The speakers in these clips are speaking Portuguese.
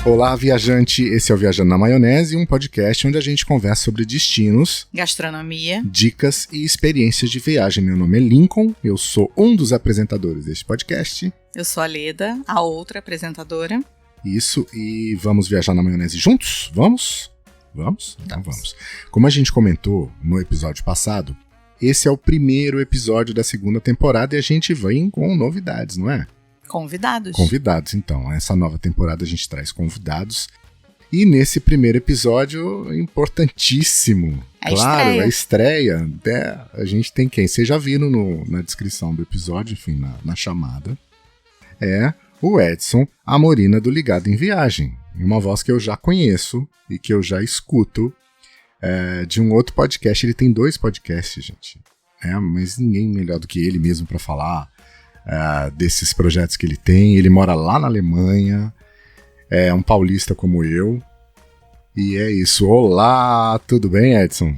Olá, viajante! Esse é o Viajando na Maionese, um podcast onde a gente conversa sobre destinos, gastronomia, dicas e experiências de viagem. Meu nome é Lincoln, eu sou um dos apresentadores deste podcast. Eu sou a Leda, a outra apresentadora. Isso, e vamos viajar na maionese juntos? Vamos? Vamos? Então vamos. Como a gente comentou no episódio passado, esse é o primeiro episódio da segunda temporada e a gente vem com novidades, não é? Convidados, então. Essa nova temporada a gente traz convidados. E nesse primeiro episódio, importantíssimo. A estreia. A gente tem quem? Vocês já viram na descrição do episódio, enfim, na chamada. É o Edson Amorina do Ligado em Viagem. Uma voz que eu já conheço e que eu já escuto de um outro podcast. Ele tem 2 podcasts, gente. Mas ninguém melhor do que ele mesmo para falar desses projetos que ele tem. Ele mora lá na Alemanha, é um paulista como eu, e é isso. Olá, tudo bem, Edson?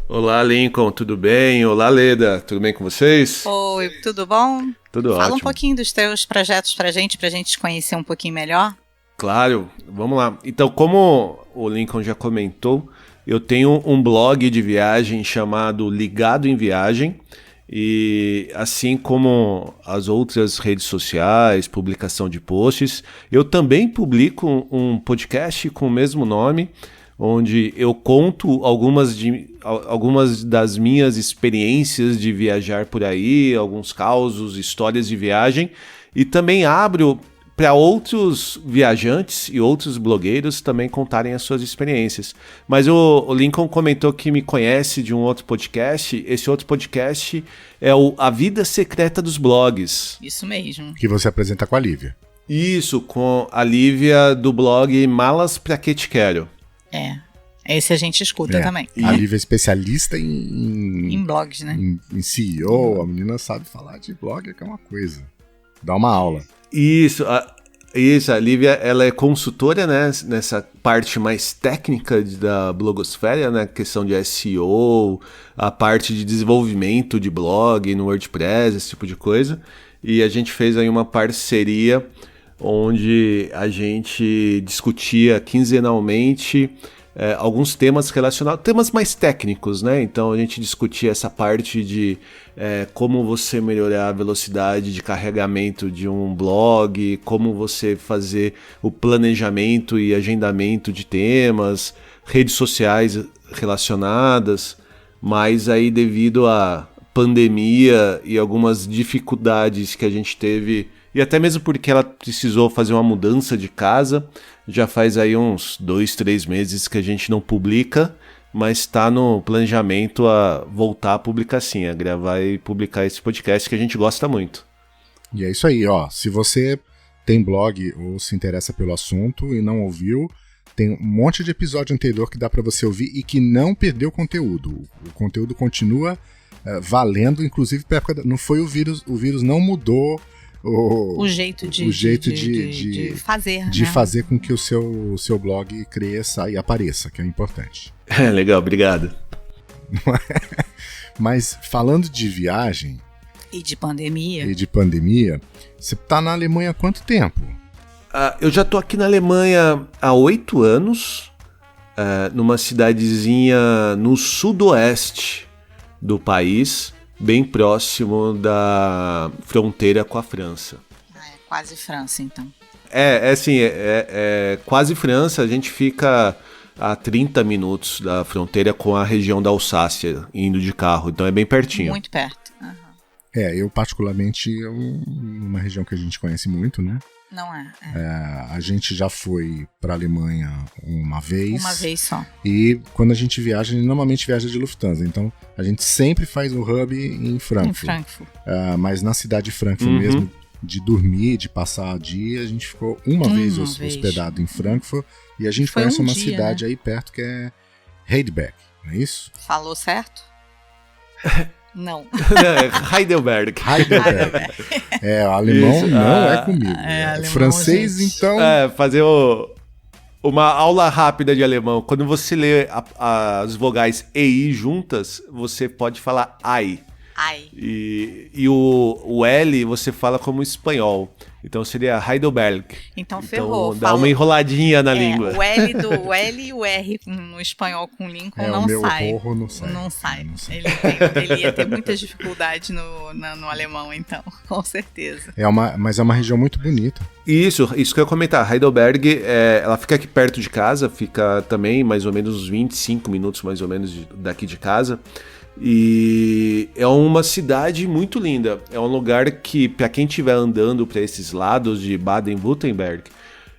Olá, Lincoln, tudo bem? Olá, Leda, tudo bem com vocês? Oi, tudo bom? Tudo ótimo. Fala um pouquinho dos teus projetos pra gente te conhecer um pouquinho melhor. Claro, vamos lá. Então, como o Lincoln já comentou, eu tenho um blog de viagem chamado Ligado em Viagem. E assim como as outras redes sociais, publicação de posts, eu também publico um podcast com o mesmo nome, onde eu conto algumas das minhas experiências de viajar por aí, alguns causos, histórias de viagem, e também abro para outros viajantes e outros blogueiros também contarem as suas experiências. Mas o Lincoln comentou que me conhece de um outro podcast. Esse outro podcast é A Vida Secreta dos Blogs. Isso mesmo. Que você apresenta com a Lívia. Isso, com a Lívia do blog Malas Pra Que Te Quero. Esse a gente escuta também. A Lívia é especialista em blogs, né? Em CEO, a menina sabe falar de blog, que é uma coisa. Dá uma aula. Isso, a Lívia, ela é consultora, né, nessa parte mais técnica da blogosfera, né, questão de SEO, a parte de desenvolvimento de blog no WordPress, esse tipo de coisa. E a gente fez aí uma parceria onde a gente discutia quinzenalmente alguns temas relacionados, temas mais técnicos, né? Então a gente discutia essa parte de como você melhorar a velocidade de carregamento de um blog, como você fazer o planejamento e agendamento de temas, redes sociais relacionadas, mas aí devido à pandemia e algumas dificuldades que a gente teve, e até mesmo porque ela precisou fazer uma mudança de casa, já faz aí uns 2-3 meses que a gente não publica, mas está no planejamento a voltar a publicar sim, a gravar e publicar esse podcast que a gente gosta muito. E é isso aí, ó. Se você tem blog ou se interessa pelo assunto e não ouviu, tem um monte de episódio anterior que dá para você ouvir e que não perdeu o conteúdo. O conteúdo continua valendo, inclusive para época não foi o vírus não mudou o jeito de fazer, de né? fazer com que o seu blog cresça e apareça, que é importante. Legal, obrigado. Mas falando de viagem e de pandemia, você tá na Alemanha há quanto tempo? Eu já tô aqui na Alemanha há 8 anos, numa cidadezinha no sudoeste do país, bem próximo da fronteira com a França. É quase França, então. É quase França. A gente fica a 30 minutos da fronteira com a região da Alsácia, indo de carro, então é bem pertinho. Muito perto. Uhum. Eu particularmente, uma região que a gente conhece muito, né? Não é. A gente já foi para a Alemanha uma vez. Uma vez só. E quando a gente viaja, a gente normalmente viaja de Lufthansa. Então, a gente sempre faz o hub em Frankfurt. Mas na cidade de Frankfurt mesmo, de dormir, de passar dia, a gente ficou uma vez hospedado em Frankfurt. E a gente conhece uma cidade aí perto que é Heidelberg, não é isso? Falou certo? Não. Heidelberg. Alemão isso, não é comigo. Francês, gente. Então... fazer uma aula rápida de alemão. Quando você lê as vogais e i juntas, você pode falar ai. Ai. E o L você fala como espanhol. Então seria Heidelberg. Então ferrou. Dá uma enroladinha na É, língua. o L e o R no espanhol com Lincoln não o meu sai. Rorro não sai. Não sai. Não sai. Ele ia ter muita dificuldade no alemão, então, com certeza. Mas é uma região muito bonita. Isso que eu ia comentar. Heidelberg, ela fica aqui perto de casa, fica também mais ou menos uns 25 minutos mais ou menos daqui de casa. E é uma cidade muito linda. É um lugar que, para quem estiver andando para esses lados de Baden-Württemberg,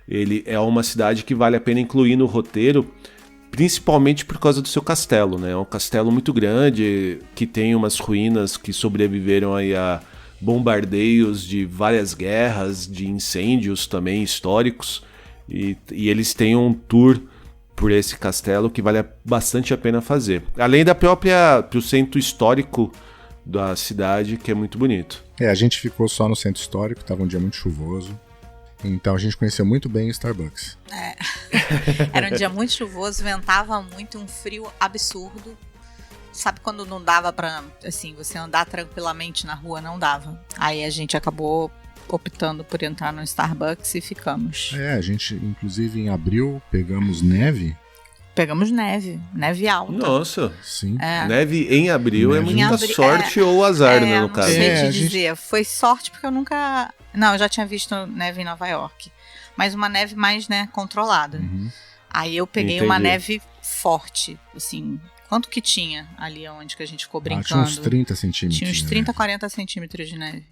ele é uma cidade que vale a pena incluir no roteiro, principalmente por causa do seu castelo, né? É um castelo muito grande, que tem umas ruínas que sobreviveram aí a bombardeios de várias guerras, de incêndios também históricos, e eles têm um tour por esse castelo que vale bastante a pena fazer. Além do centro histórico da cidade, que é muito bonito. A gente ficou só no centro histórico, estava um dia muito chuvoso. Então a gente conheceu muito bem o Starbucks. Era um dia muito chuvoso, ventava muito, um frio absurdo. Sabe quando não dava pra, assim, você andar tranquilamente na rua? Não dava. Aí a gente acabou optando por entrar no Starbucks e ficamos. A gente, inclusive, em abril, pegamos neve. Pegamos neve alta. Nossa, sim. Neve em abril Neve. é muita sorte ou azar, né, no caso. Não sei te dizer. Foi sorte porque eu nunca... Não, eu já tinha visto neve em Nova York. Mas uma neve mais, né, controlada. Uhum. Aí eu peguei uma neve forte, assim... Quanto que tinha ali onde que a gente ficou brincando? Tinha uns 30 centímetros. Tinha uns 30, 40 centímetros de neve.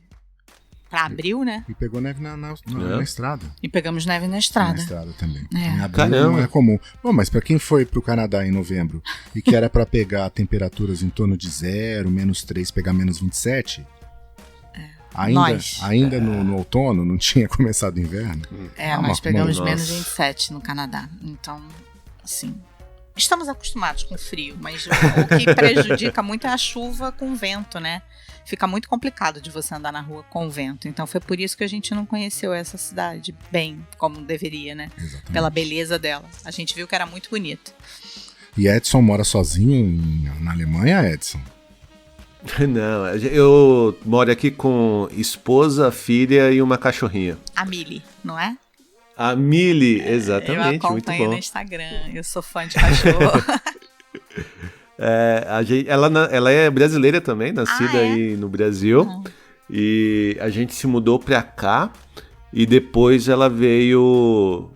Pra abril, né? E pegou neve na estrada. E pegamos neve na estrada. Na estrada também. É. Em abril não é comum. Bom, mas pra quem foi pro Canadá em novembro e que era pra pegar temperaturas em torno de 0, -3, pegar -27... Ainda no outono, não tinha começado o inverno. Nós pegamos -27 no Canadá. Então, assim... Estamos acostumados com frio, mas o que prejudica muito é a chuva com vento, né? Fica muito complicado de você andar na rua com vento. Então foi por isso que a gente não conheceu essa cidade bem, como deveria, né? Exatamente. Pela beleza dela. A gente viu que era muito bonita. E Edson mora sozinho na Alemanha, Edson? Não, eu moro aqui com esposa, filha e uma cachorrinha. A Millie, não é? A Millie, exatamente, eu muito acompanho bom. no Instagram, eu sou fã de cachorro. Ela é brasileira também, nascida aí no Brasil. E a gente se mudou pra cá e depois ela veio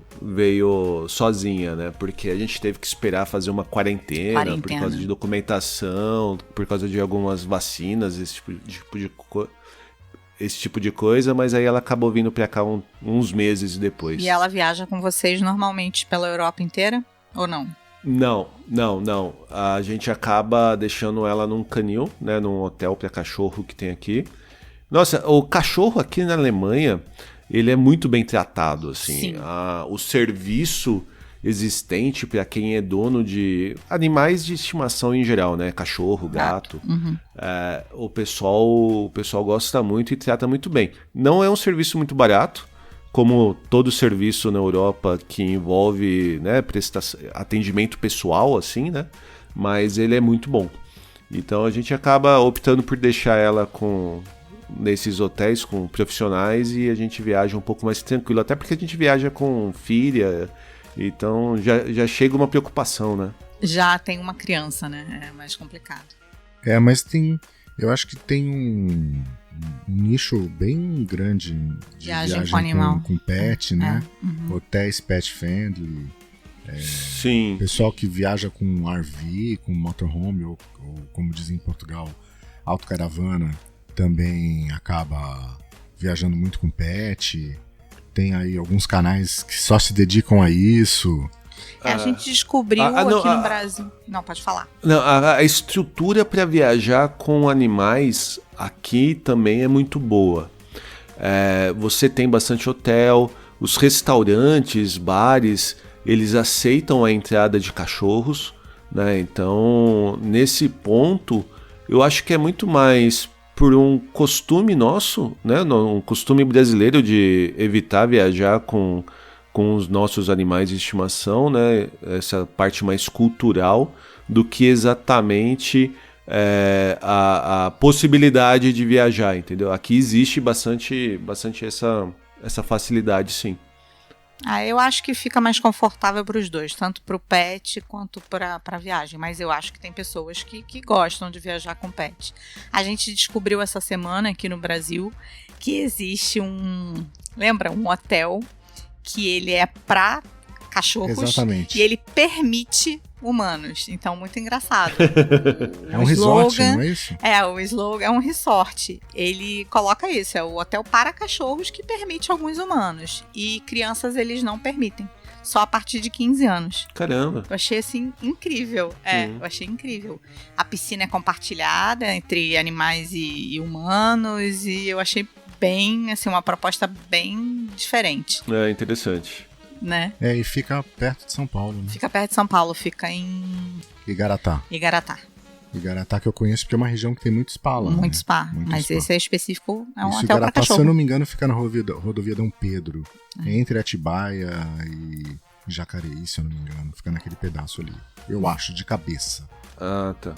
sozinha, né? Porque a gente teve que esperar fazer uma quarentena. Por causa de documentação, por causa de algumas vacinas, esse tipo de coisa, mas aí ela acabou vindo pra cá uns meses depois. E ela viaja com vocês normalmente pela Europa inteira, ou não? Não. A gente acaba deixando ela num canil, né, num hotel pra cachorro que tem aqui. Nossa, o cachorro aqui na Alemanha, ele é muito bem tratado, assim. O serviço existente para quem é dono de animais de estimação em geral, né? Cachorro, gato. Uhum. O pessoal gosta muito e trata muito bem. Não é um serviço muito barato, como todo serviço na Europa que envolve, né, atendimento pessoal, assim, né? Mas ele é muito bom. Então a gente acaba optando por deixar ela nesses hotéis com profissionais e a gente viaja um pouco mais tranquilo. Até porque a gente viaja com filha. Então já chega uma preocupação, né? Já tem uma criança, né? É mais complicado. Mas eu acho que tem um nicho bem grande de viagem com animal. Com pet, né? Hotéis pet friendly. Sim. Pessoal que viaja com RV, com motorhome, ou como dizem em Portugal, autocaravana, também acaba viajando muito com pet. Tem aí alguns canais que só se dedicam a isso. A gente descobriu aqui no Brasil. Não, pode falar. Não, a estrutura para viajar com animais aqui também é muito boa. Você tem bastante hotel, os restaurantes, bares, eles aceitam a entrada de cachorros, né? Então, nesse ponto, eu acho que é muito mais por um costume nosso, né? Um costume brasileiro de evitar viajar com os nossos animais de estimação, né? Essa parte mais cultural, do que exatamente a possibilidade de viajar, entendeu? Aqui existe bastante essa facilidade, sim. Eu acho que fica mais confortável para os dois, tanto para o pet quanto para a viagem, mas eu acho que tem pessoas que gostam de viajar com pet. A gente descobriu essa semana aqui no Brasil que existe um hotel que ele é para cachorros. Exatamente. E ele permite humanos. Então, muito engraçado. É um resort, não é isso? O slogan é um resort. Ele coloca isso, é o hotel para cachorros que permite alguns humanos. E crianças eles não permitem. Só a partir de 15 anos. Caramba. Eu achei, assim, incrível. Eu achei incrível. A piscina é compartilhada entre animais e humanos. E eu achei bem, assim, uma proposta bem diferente. É interessante. Né? E fica perto de São Paulo, né? Fica perto de São Paulo, fica em... Igaratá. Igaratá que eu conheço porque é uma região que tem muito spa lá. Muito né? spa, muito mas spa. esse é específico, é um Isso, hotel Igaratá, para cachorro. se eu não me engano, fica na rodovia Dom Pedro, entre Atibaia e Jacareí, se eu não me engano. Fica naquele pedaço ali. Eu acho, de cabeça. Ah, tá.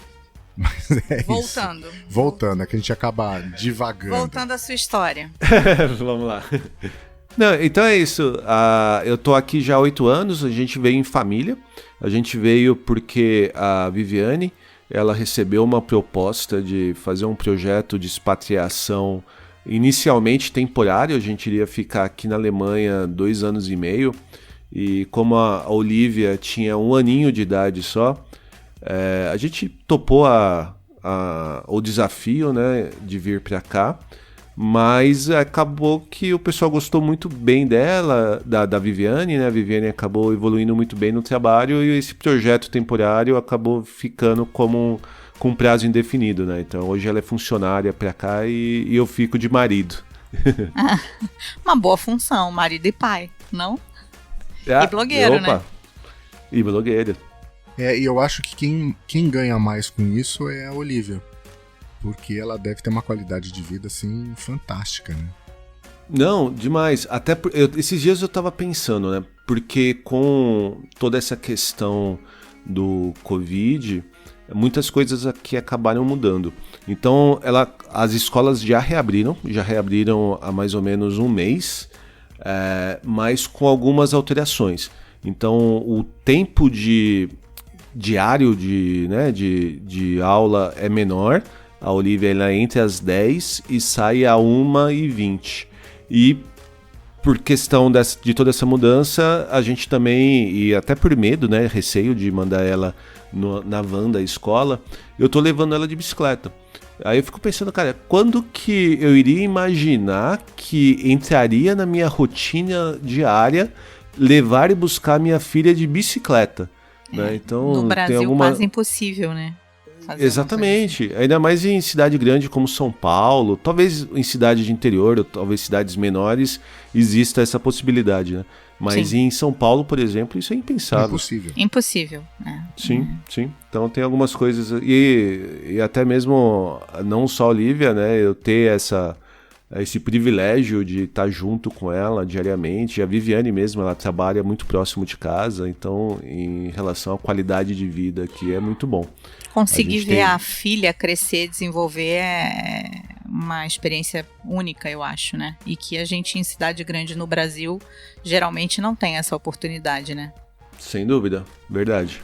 Mas Voltando. Isso. Voltando, é que a gente acaba divagando. Voltando à sua história. Vamos lá. Não, então é isso. Eu tô aqui já há 8 anos, a gente veio em família. A gente veio porque a Viviane, ela recebeu uma proposta de fazer um projeto de expatriação inicialmente temporário. A gente iria ficar aqui na Alemanha 2 anos e meio. E como a Olivia tinha 1 aninho de idade só, a gente topou o desafio, né, de vir para cá. Mas acabou que o pessoal gostou muito bem dela, da Viviane, né? A Viviane acabou evoluindo muito bem no trabalho e esse projeto temporário acabou ficando com um prazo indefinido, né? Então hoje ela é funcionária pra cá e eu fico de marido. Uma boa função, marido e pai, não? E blogueiro, né? E blogueiro. E eu acho que quem ganha mais com isso é a Olivia. Porque ela deve ter uma qualidade de vida, assim, fantástica, né? Não, demais. Até esses dias eu tava pensando, né? Porque com toda essa questão do Covid, muitas coisas aqui acabaram mudando. Então, as escolas já reabriram há mais ou menos 1 mês, mas com algumas alterações. Então, o tempo diário de aula é menor. A Olivia ela entra às 10 e sai a 1h20. E por questão de toda essa mudança, a gente também, e até por medo, né, receio de mandar ela na van da escola, eu tô levando ela de bicicleta. Aí eu fico pensando, cara, quando que eu iria imaginar que entraria na minha rotina diária levar e buscar minha filha de bicicleta? Né? Então, no Brasil quase impossível, né? Exatamente, assim. Ainda mais em cidade grande como São Paulo, talvez em cidade de interior, ou talvez cidades menores, exista essa possibilidade, né? Mas sim. Em São Paulo, por exemplo, isso é impensável. Impossível. Sim. Então tem algumas coisas, e até mesmo, não só a Olivia, né, eu ter esse privilégio de estar junto com ela diariamente. A Viviane mesmo, ela trabalha muito próximo de casa, então em relação à qualidade de vida aqui é muito bom. Conseguir ver a filha crescer, desenvolver é uma experiência única, eu acho, né? E que a gente em cidade grande no Brasil geralmente não tem essa oportunidade, né? Sem dúvida, verdade.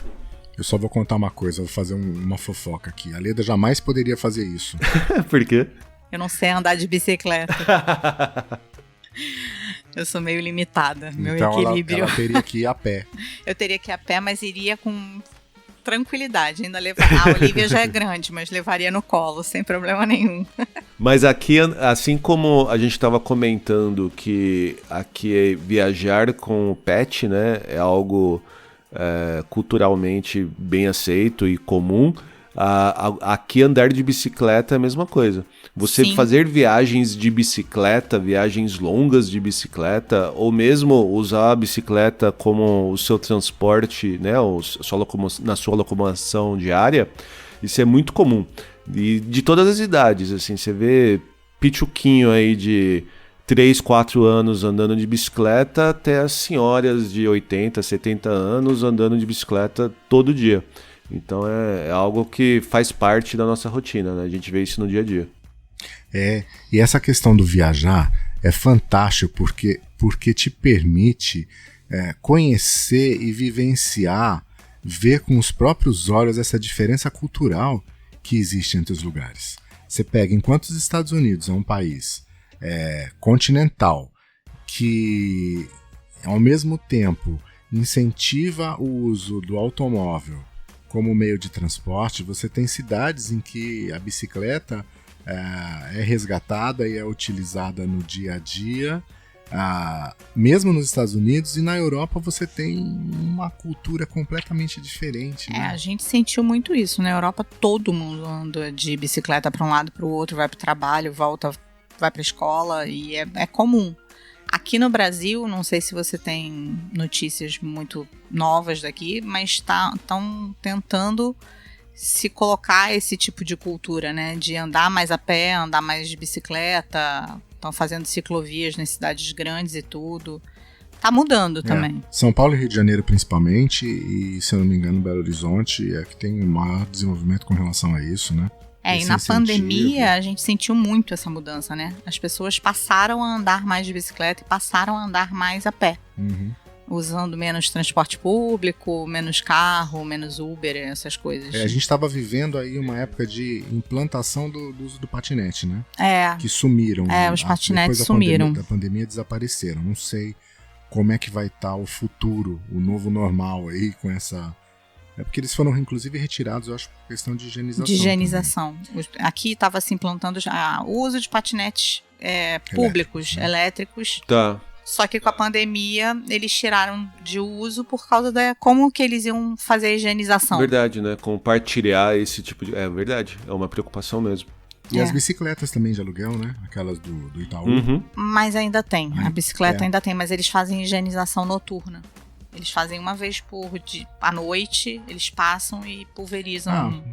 Eu só vou contar uma coisa, vou fazer uma fofoca aqui. A Leda jamais poderia fazer isso. Por quê? Eu não sei andar de bicicleta. Eu sou meio limitada, meu equilíbrio. Ela teria que ir a pé. Eu teria que ir a pé, mas iria com tranquilidade. Ainda a Olivia já é grande, mas levaria no colo, sem problema nenhum. Mas aqui, assim como a gente estava comentando que aqui viajar com o pet, né, é algo culturalmente bem aceito e comum, aqui andar de bicicleta é a mesma coisa. Você Sim. fazer viagens de bicicleta, viagens longas de bicicleta, ou mesmo usar a bicicleta como o seu transporte, né, na sua locomoção diária, isso é muito comum. E de todas as idades, assim, você vê pituquinho aí de 3, 4 anos andando de bicicleta até as senhoras de 80, 70 anos andando de bicicleta todo dia. Então é algo que faz parte da nossa rotina, né? A gente vê isso no dia a dia. E essa questão do viajar é fantástico porque te permite conhecer e vivenciar, ver com os próprios olhos essa diferença cultural que existe entre os lugares. Você pega, enquanto os Estados Unidos é um país continental que, ao mesmo tempo, incentiva o uso do automóvel como meio de transporte, você tem cidades em que a bicicleta é resgatada e é utilizada no dia a dia. Mesmo nos Estados Unidos e na Europa você tem uma cultura completamente diferente, né? A gente sentiu muito isso. Na Europa todo mundo anda de bicicleta para um lado para o outro, vai para o trabalho, volta, vai para a escola e é comum. Aqui no Brasil, não sei se você tem notícias muito novas daqui, mas estão tentando se colocar esse tipo de cultura, né? De andar mais a pé, andar mais de bicicleta, estão fazendo ciclovias nas cidades grandes e tudo. Tá mudando também. São Paulo e Rio de Janeiro principalmente, e se eu não me engano Belo Horizonte é que tem um maior desenvolvimento com relação a isso, né? E na pandemia a gente sentiu muito essa mudança, né? As pessoas passaram a andar mais de bicicleta e passaram a andar mais a pé. Uhum. Usando menos transporte público, menos carro, menos Uber, essas coisas. A gente estava vivendo aí uma época de implantação do uso do patinete, né? Que sumiram. Os patinetes sumiram. Da pandemia desapareceram. Não sei como é que vai estar o futuro, o novo normal aí com essa... porque eles foram, inclusive, retirados, eu acho, por questão de higienização. De higienização. Aqui estava se implantando já o uso de patinetes públicos, elétricos. Tá. Só que com a pandemia, eles tiraram de uso por causa da como que eles iam fazer a higienização. Verdade, né? Compartilhar esse tipo de... É verdade, é uma preocupação mesmo. E as bicicletas também de aluguel, né? Aquelas do Itaú. Uhum. Mas ainda tem, a bicicleta ainda tem, mas eles fazem higienização noturna. Eles fazem uma vez à noite, eles passam e pulverizam.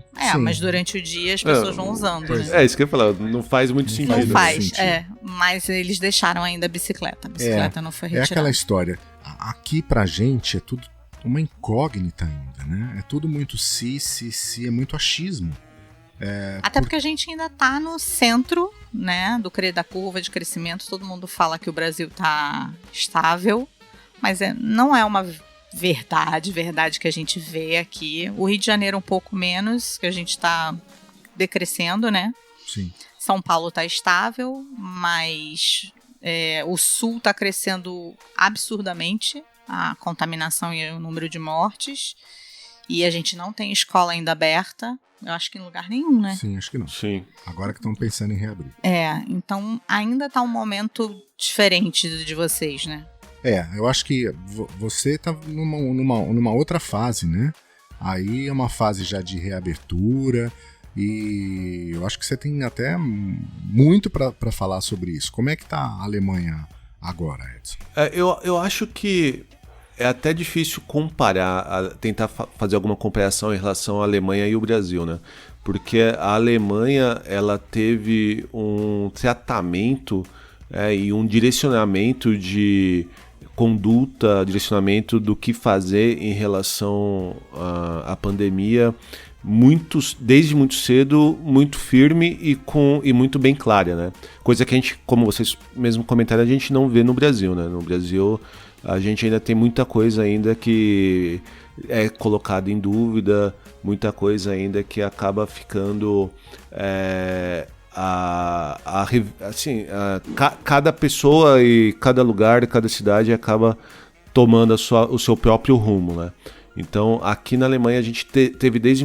Mas durante o dia as pessoas vão usando, né? É isso que eu ia falar, não faz muito sentido. Não faz, mas eles deixaram ainda a bicicleta. A bicicleta não foi retirada. É aquela história, aqui pra gente é tudo uma incógnita ainda, né? É tudo muito se, é muito achismo. Até porque a gente ainda tá no centro, né, da curva de crescimento. Todo mundo fala que o Brasil tá estável. Mas não é uma verdade que a gente vê aqui. O Rio de Janeiro um pouco menos, que a gente está decrescendo, né? Sim. São Paulo está estável, mas o Sul está crescendo absurdamente, a contaminação e o número de mortes. E a gente não tem escola ainda aberta. Eu acho que em lugar nenhum, né? Sim, acho que não. Sim. Agora que estão pensando em reabrir. Então ainda está um momento diferente de vocês, né? Eu acho que você tá numa outra fase, né? Aí é uma fase já de reabertura e eu acho que você tem até muito para falar sobre isso. Como é que tá a Alemanha agora, Edson? Eu acho que é até difícil comparar, tentar fazer alguma comparação em relação à Alemanha e o Brasil, né? Porque a Alemanha, ela teve um tratamento e um direcionamento de conduta, direcionamento do que fazer em relação à pandemia desde muito cedo, muito firme e muito bem clara, né? Coisa que a gente, como vocês mesmo comentaram, a gente não vê no Brasil, né? No Brasil a gente ainda tem muita coisa ainda que é colocada em dúvida, muita coisa ainda que acaba ficando cada pessoa e cada lugar, cada cidade acaba tomando o seu próprio rumo, né? Então, aqui na Alemanha a gente teve desde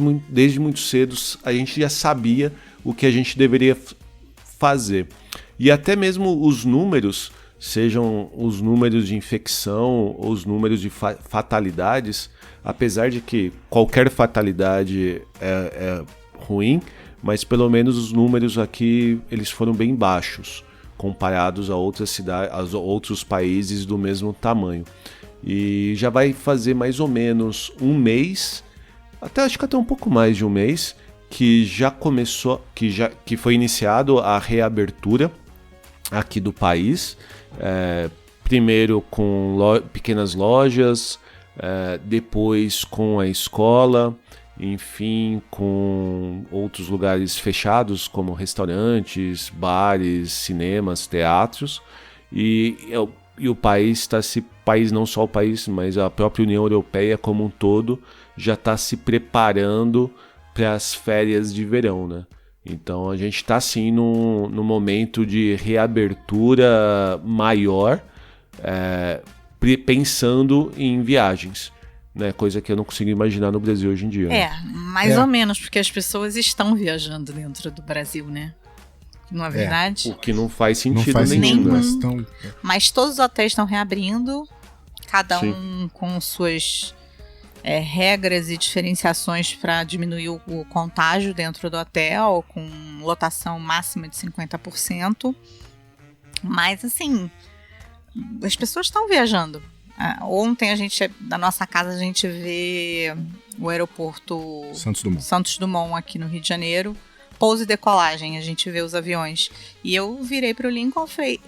muito cedo, a gente já sabia o que a gente deveria fazer. E até mesmo os números, sejam os números de infecção ou os números de fatalidades, apesar de que qualquer fatalidade é ruim, mas pelo menos os números aqui eles foram bem baixos comparados a outras cidades, a outros países do mesmo tamanho. E já vai fazer mais ou menos um mês, acho que até um pouco mais de um mês, que já começou, que foi iniciado a reabertura aqui do país. Primeiro com pequenas lojas, depois com a escola. enfim, com outros lugares fechados, como restaurantes, bares, cinemas, teatros, e o país não só o país, mas a própria União Europeia como um todo, já está se preparando para as férias de verão, né? Então a gente está sim num momento de reabertura maior, pensando em viagens, né? Coisa que eu não consigo imaginar no Brasil hoje em dia. Mais ou menos, porque as pessoas estão viajando dentro do Brasil, né? Não é verdade? O que não faz sentido não faz nenhum. Sentido, mas todos os hotéis estão reabrindo, cada um com suas regras e diferenciações para diminuir o contágio dentro do hotel, com lotação máxima de 50%. Mas, assim, as pessoas estão viajando. Ontem, da nossa casa, a gente vê o aeroporto Santos Dumont aqui no Rio de Janeiro. Pouso e decolagem, a gente vê os aviões. E eu virei pro Lincoln e falei,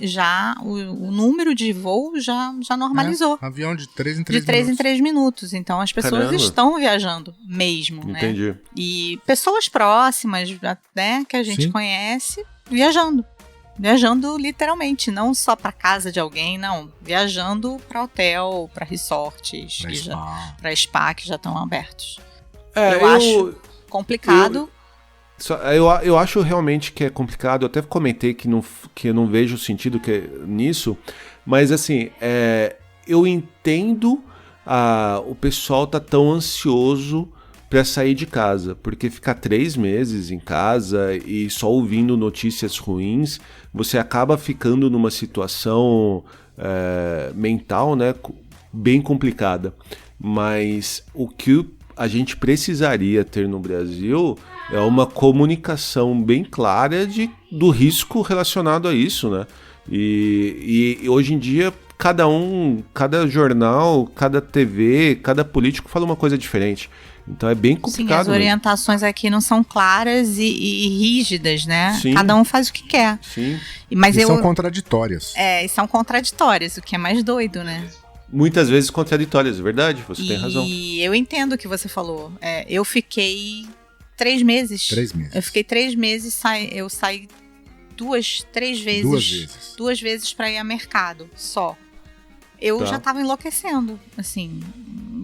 o número de voo já normalizou. Avião de 3 em 3 minutos. De 3 em 3 minutos. Então as pessoas estão viajando mesmo, Entendi. né? E pessoas próximas, né, que a gente conhece, viajando. Viajando literalmente, não só para casa de alguém, não. Viajando para hotel, para resorts, para spa que já estão abertos. Eu acho complicado. Eu acho realmente que é complicado. Eu até comentei que eu não vejo sentido nisso, mas assim, eu entendo o pessoal tá tão ansioso para sair de casa, porque ficar 3 meses em casa e só ouvindo notícias ruins, você acaba ficando numa situação mental, né, bem complicada. Mas o que a gente precisaria ter no Brasil é uma comunicação bem clara do risco relacionado a isso, né? E hoje em dia, cada jornal, cada TV, cada político fala uma coisa diferente. Então é bem complicado. Sim, as orientações aqui não são claras e rígidas, né? Sim. Cada um faz o que quer. Sim. São contraditórias. E são contraditórias, o que é mais doido, né? Muitas vezes contraditórias, é verdade, você tem razão. E eu entendo o que você falou. Eu fiquei 3 meses. 3 meses. Eu fiquei 3 meses, eu saí 3 vezes. 2 vezes para ir a mercado, só. Eu já tava enlouquecendo, assim.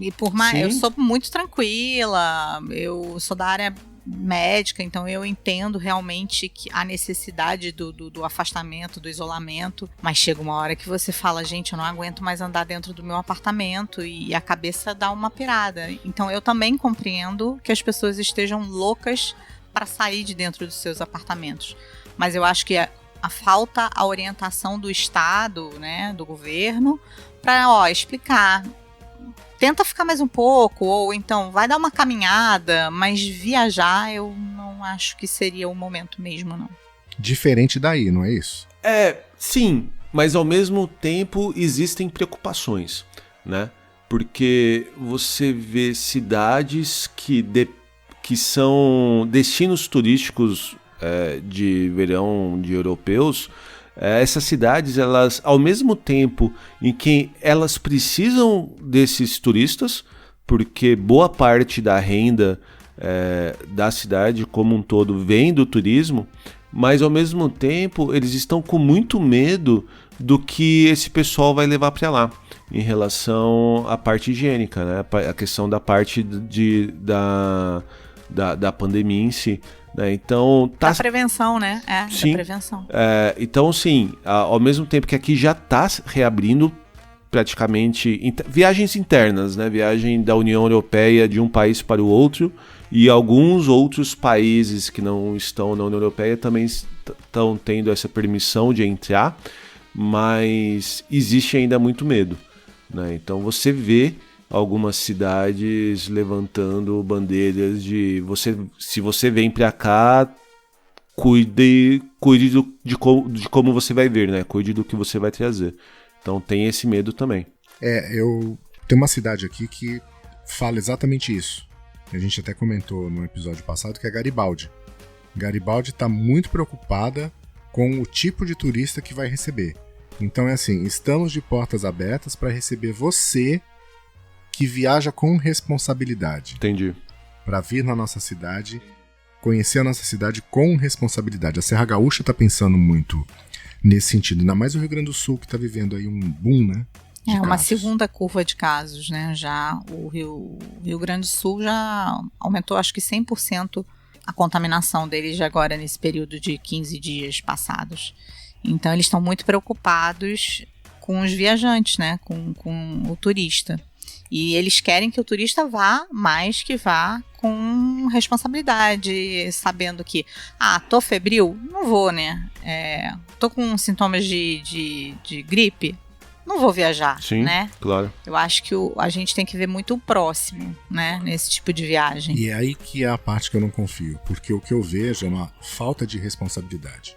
E por mais, eu sou muito tranquila, eu sou da área médica, então eu entendo realmente que a necessidade do afastamento, do isolamento, mas chega uma hora que você fala, gente, eu não aguento mais andar dentro do meu apartamento, e a cabeça dá uma pirada. Então eu também compreendo que as pessoas estejam loucas para sair de dentro dos seus apartamentos, mas eu acho que falta a orientação do Estado, né, do governo, para explicar. Tenta ficar mais um pouco, ou então vai dar uma caminhada, mas viajar eu não acho que seria o momento mesmo, não. Diferente daí, não é isso? Sim, mas ao mesmo tempo existem preocupações, né? Porque você vê cidades que são destinos turísticos de verão de europeus. Essas cidades, elas, ao mesmo tempo em que elas precisam desses turistas, porque boa parte da renda da cidade como um todo vem do turismo, mas ao mesmo tempo eles estão com muito medo do que esse pessoal vai levar para lá, em relação à parte higiênica, né? A questão da parte da pandemia em si. Então, da prevenção, né? Sim. Da prevenção. Então, sim, ao mesmo tempo que aqui já está reabrindo praticamente viagens internas, né? Viagem da União Europeia de um país para o outro, e alguns outros países que não estão na União Europeia também estão tendo essa permissão de entrar, mas existe ainda muito medo, né? Então você vê algumas cidades levantando bandeiras se você vem pra cá, cuide de como você vai ver, né? Cuide do que você vai trazer. Então tem esse medo também. Eu tenho uma cidade aqui que fala exatamente isso. A gente até comentou no episódio passado, que é Garibaldi. Garibaldi está muito preocupada com o tipo de turista que vai receber. Então é assim, estamos de portas abertas para receber você que viaja com responsabilidade. Entendi. para vir na nossa cidade, conhecer a nossa cidade com responsabilidade. A Serra Gaúcha está pensando muito nesse sentido, ainda mais o Rio Grande do Sul, que está vivendo aí um boom, né? Uma segunda curva de casos, né? Já o Rio Grande do Sul já aumentou, acho que 100% a contaminação deles já agora nesse período de 15 dias passados. Então eles estão muito preocupados com os viajantes, né? Com o turista. E eles querem que o turista vá, mas que vá com responsabilidade, sabendo que, tô febril, não vou, né? Tô com sintomas de gripe, não vou viajar, sim, né? Claro. Eu acho que a gente tem que ver muito o próximo, né? Nesse tipo de viagem. E é aí que é a parte que eu não confio, porque o que eu vejo é uma falta de responsabilidade.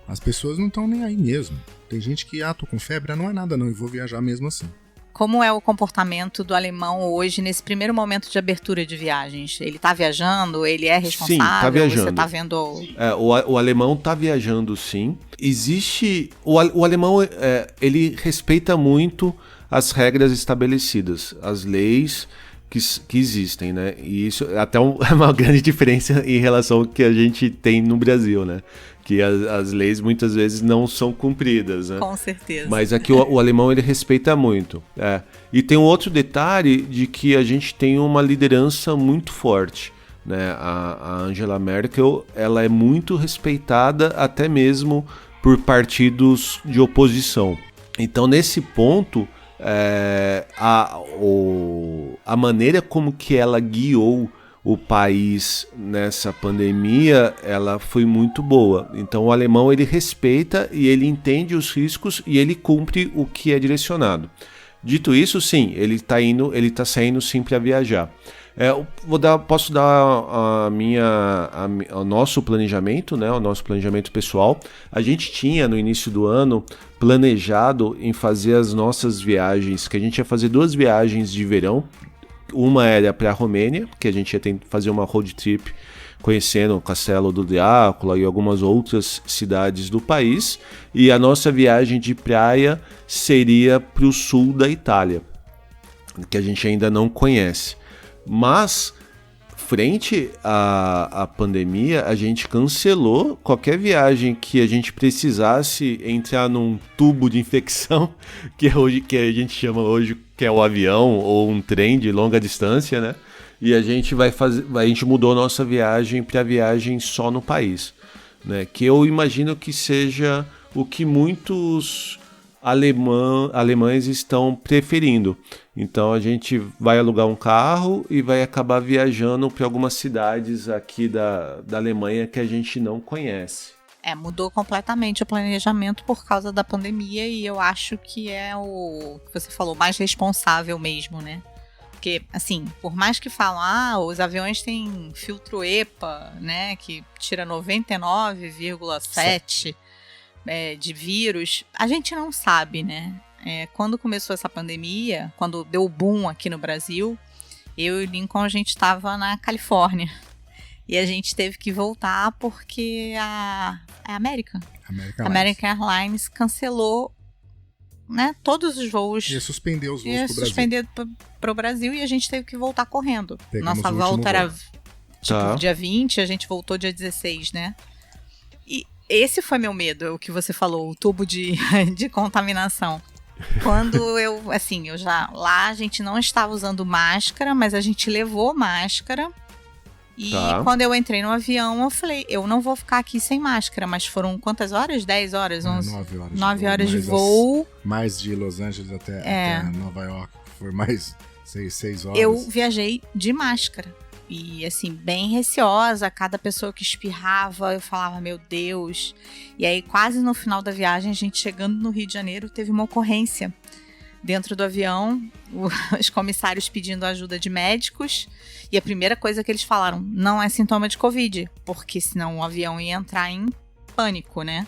As pessoas não estão nem aí mesmo. Tem gente que, tô com febre, não é nada não, e vou viajar mesmo assim. Como é o comportamento do alemão hoje nesse primeiro momento de abertura de viagens? Ele está viajando? Ele é responsável? Sim, está viajando. Você está vendo... O alemão está viajando, sim. Existe... O alemão, ele respeita muito as regras estabelecidas, as leis que existem, né? E isso é até uma grande diferença em relação ao que a gente tem no Brasil, né? Que as leis muitas vezes não são cumpridas, né? Com certeza. Mas aqui o alemão ele respeita muito. E tem um outro detalhe de que a gente tem uma liderança muito forte, né? A Angela Merkel, ela é muito respeitada até mesmo por partidos de oposição. Então nesse ponto a maneira como que ela guiou o país nessa pandemia, ela foi muito boa. Então o alemão ele respeita e ele entende os riscos e ele cumpre o que é direcionado. Dito isso, sim, ele está saindo sim para viajar. Posso dar o nosso planejamento, né? O nosso planejamento pessoal. A gente tinha no início do ano planejado em fazer as nossas viagens, que a gente ia fazer 2 viagens de verão. Uma era para a Romênia, que a gente ia fazer uma road trip conhecendo o Castelo do Drácula e algumas outras cidades do país. E a nossa viagem de praia seria para o sul da Itália, que a gente ainda não conhece. Mas, frente à pandemia, a gente cancelou qualquer viagem que a gente precisasse entrar num tubo de infecção, que a gente chama hoje, que é o avião ou um trem de longa distância, né? E a gente a gente mudou nossa viagem para viagem só no país, né? Que eu imagino que seja o que muitos alemães estão preferindo. Então a gente vai alugar um carro e vai acabar viajando para algumas cidades aqui da Alemanha que a gente não conhece. Mudou completamente o planejamento por causa da pandemia e eu acho que é o que você falou, mais responsável mesmo, né? Porque, assim, por mais que falam, os aviões têm filtro EPA, né, que tira 99,7% de vírus, a gente não sabe, né? Quando começou essa pandemia, quando deu o boom aqui no Brasil, eu e o Lincoln, a gente estava na Califórnia. E a gente teve que voltar porque a American Airlines cancelou, né, todos os voos. Ia suspender os voos para o Brasil. Suspender para o Brasil e a gente teve que voltar correndo. Pegamos nossa volta era dia 20, a gente voltou dia 16, né? E esse foi meu medo, o que você falou, o tubo de contaminação. Quando lá a gente não estava usando máscara, mas a gente levou máscara. E quando eu entrei no avião, eu falei, eu não vou ficar aqui sem máscara. Mas foram quantas horas? 10 horas? 11? 9 horas. 9 horas de voo. Mais de Los Angeles até Nova York, foi mais 6 horas. Eu viajei de máscara. E assim, bem receosa, cada pessoa que espirrava, eu falava, meu Deus. E aí, quase no final da viagem, a gente chegando no Rio de Janeiro, teve uma ocorrência dentro do avião, os comissários pedindo ajuda de médicos. E a primeira coisa que eles falaram, não é sintoma de Covid, porque senão o avião ia entrar em pânico, né?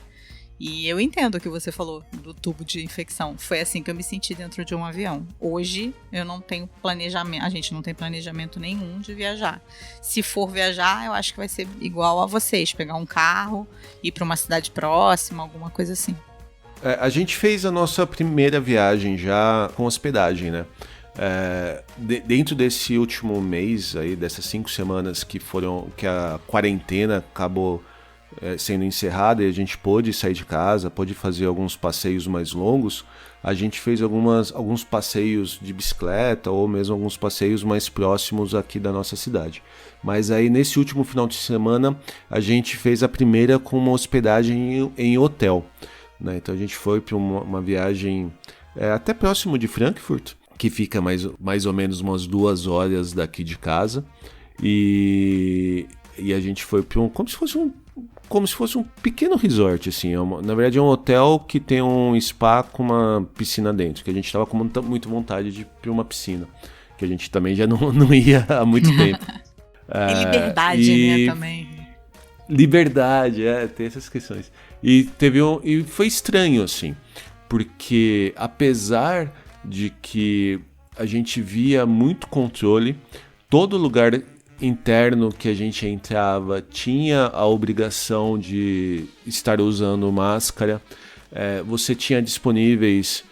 E eu entendo o que você falou do tubo de infecção. Foi assim que eu me senti dentro de um avião. Hoje, eu não tenho planejamento, a gente não tem planejamento nenhum de viajar. Se for viajar, eu acho que vai ser igual a vocês, pegar um carro, ir para uma cidade próxima, alguma coisa assim. A gente fez a nossa primeira viagem já com hospedagem, né? Dentro desse último mês, aí, dessas 5 semanas que a quarentena acabou sendo encerrada e a gente pôde sair de casa, pôde fazer alguns passeios mais longos, a gente fez alguns passeios de bicicleta ou mesmo alguns passeios mais próximos aqui da nossa cidade. Mas aí nesse último final de semana a gente fez a primeira com uma hospedagem em hotel, né? Então a gente foi para uma viagem até próximo de Frankfurt, que fica mais ou menos umas 2 horas daqui de casa, e a gente foi para como se fosse um pequeno resort, assim. Na verdade é um hotel que tem um spa com uma piscina dentro, que a gente estava com muita vontade de ir para uma piscina, que a gente também já não ia há muito tempo. E liberdade, né, também. Liberdade, tem essas questões. E foi estranho, assim, porque apesar de que a gente via muito controle, todo lugar interno que a gente entrava tinha a obrigação de estar usando máscara, você tinha disponíveis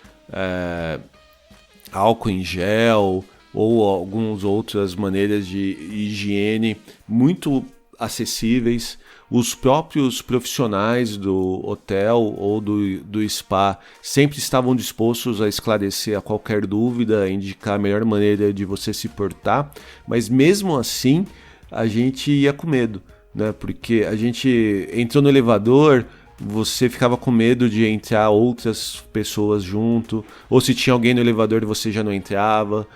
álcool em gel ou algumas outras maneiras de higiene muito acessíveis. Os próprios profissionais do hotel ou do spa sempre estavam dispostos a esclarecer a qualquer dúvida, a indicar a melhor maneira de você se portar, mas mesmo assim a gente ia com medo, né? Porque a gente entrou no elevador, você ficava com medo de entrar outras pessoas junto, ou se tinha alguém no elevador você já não entrava.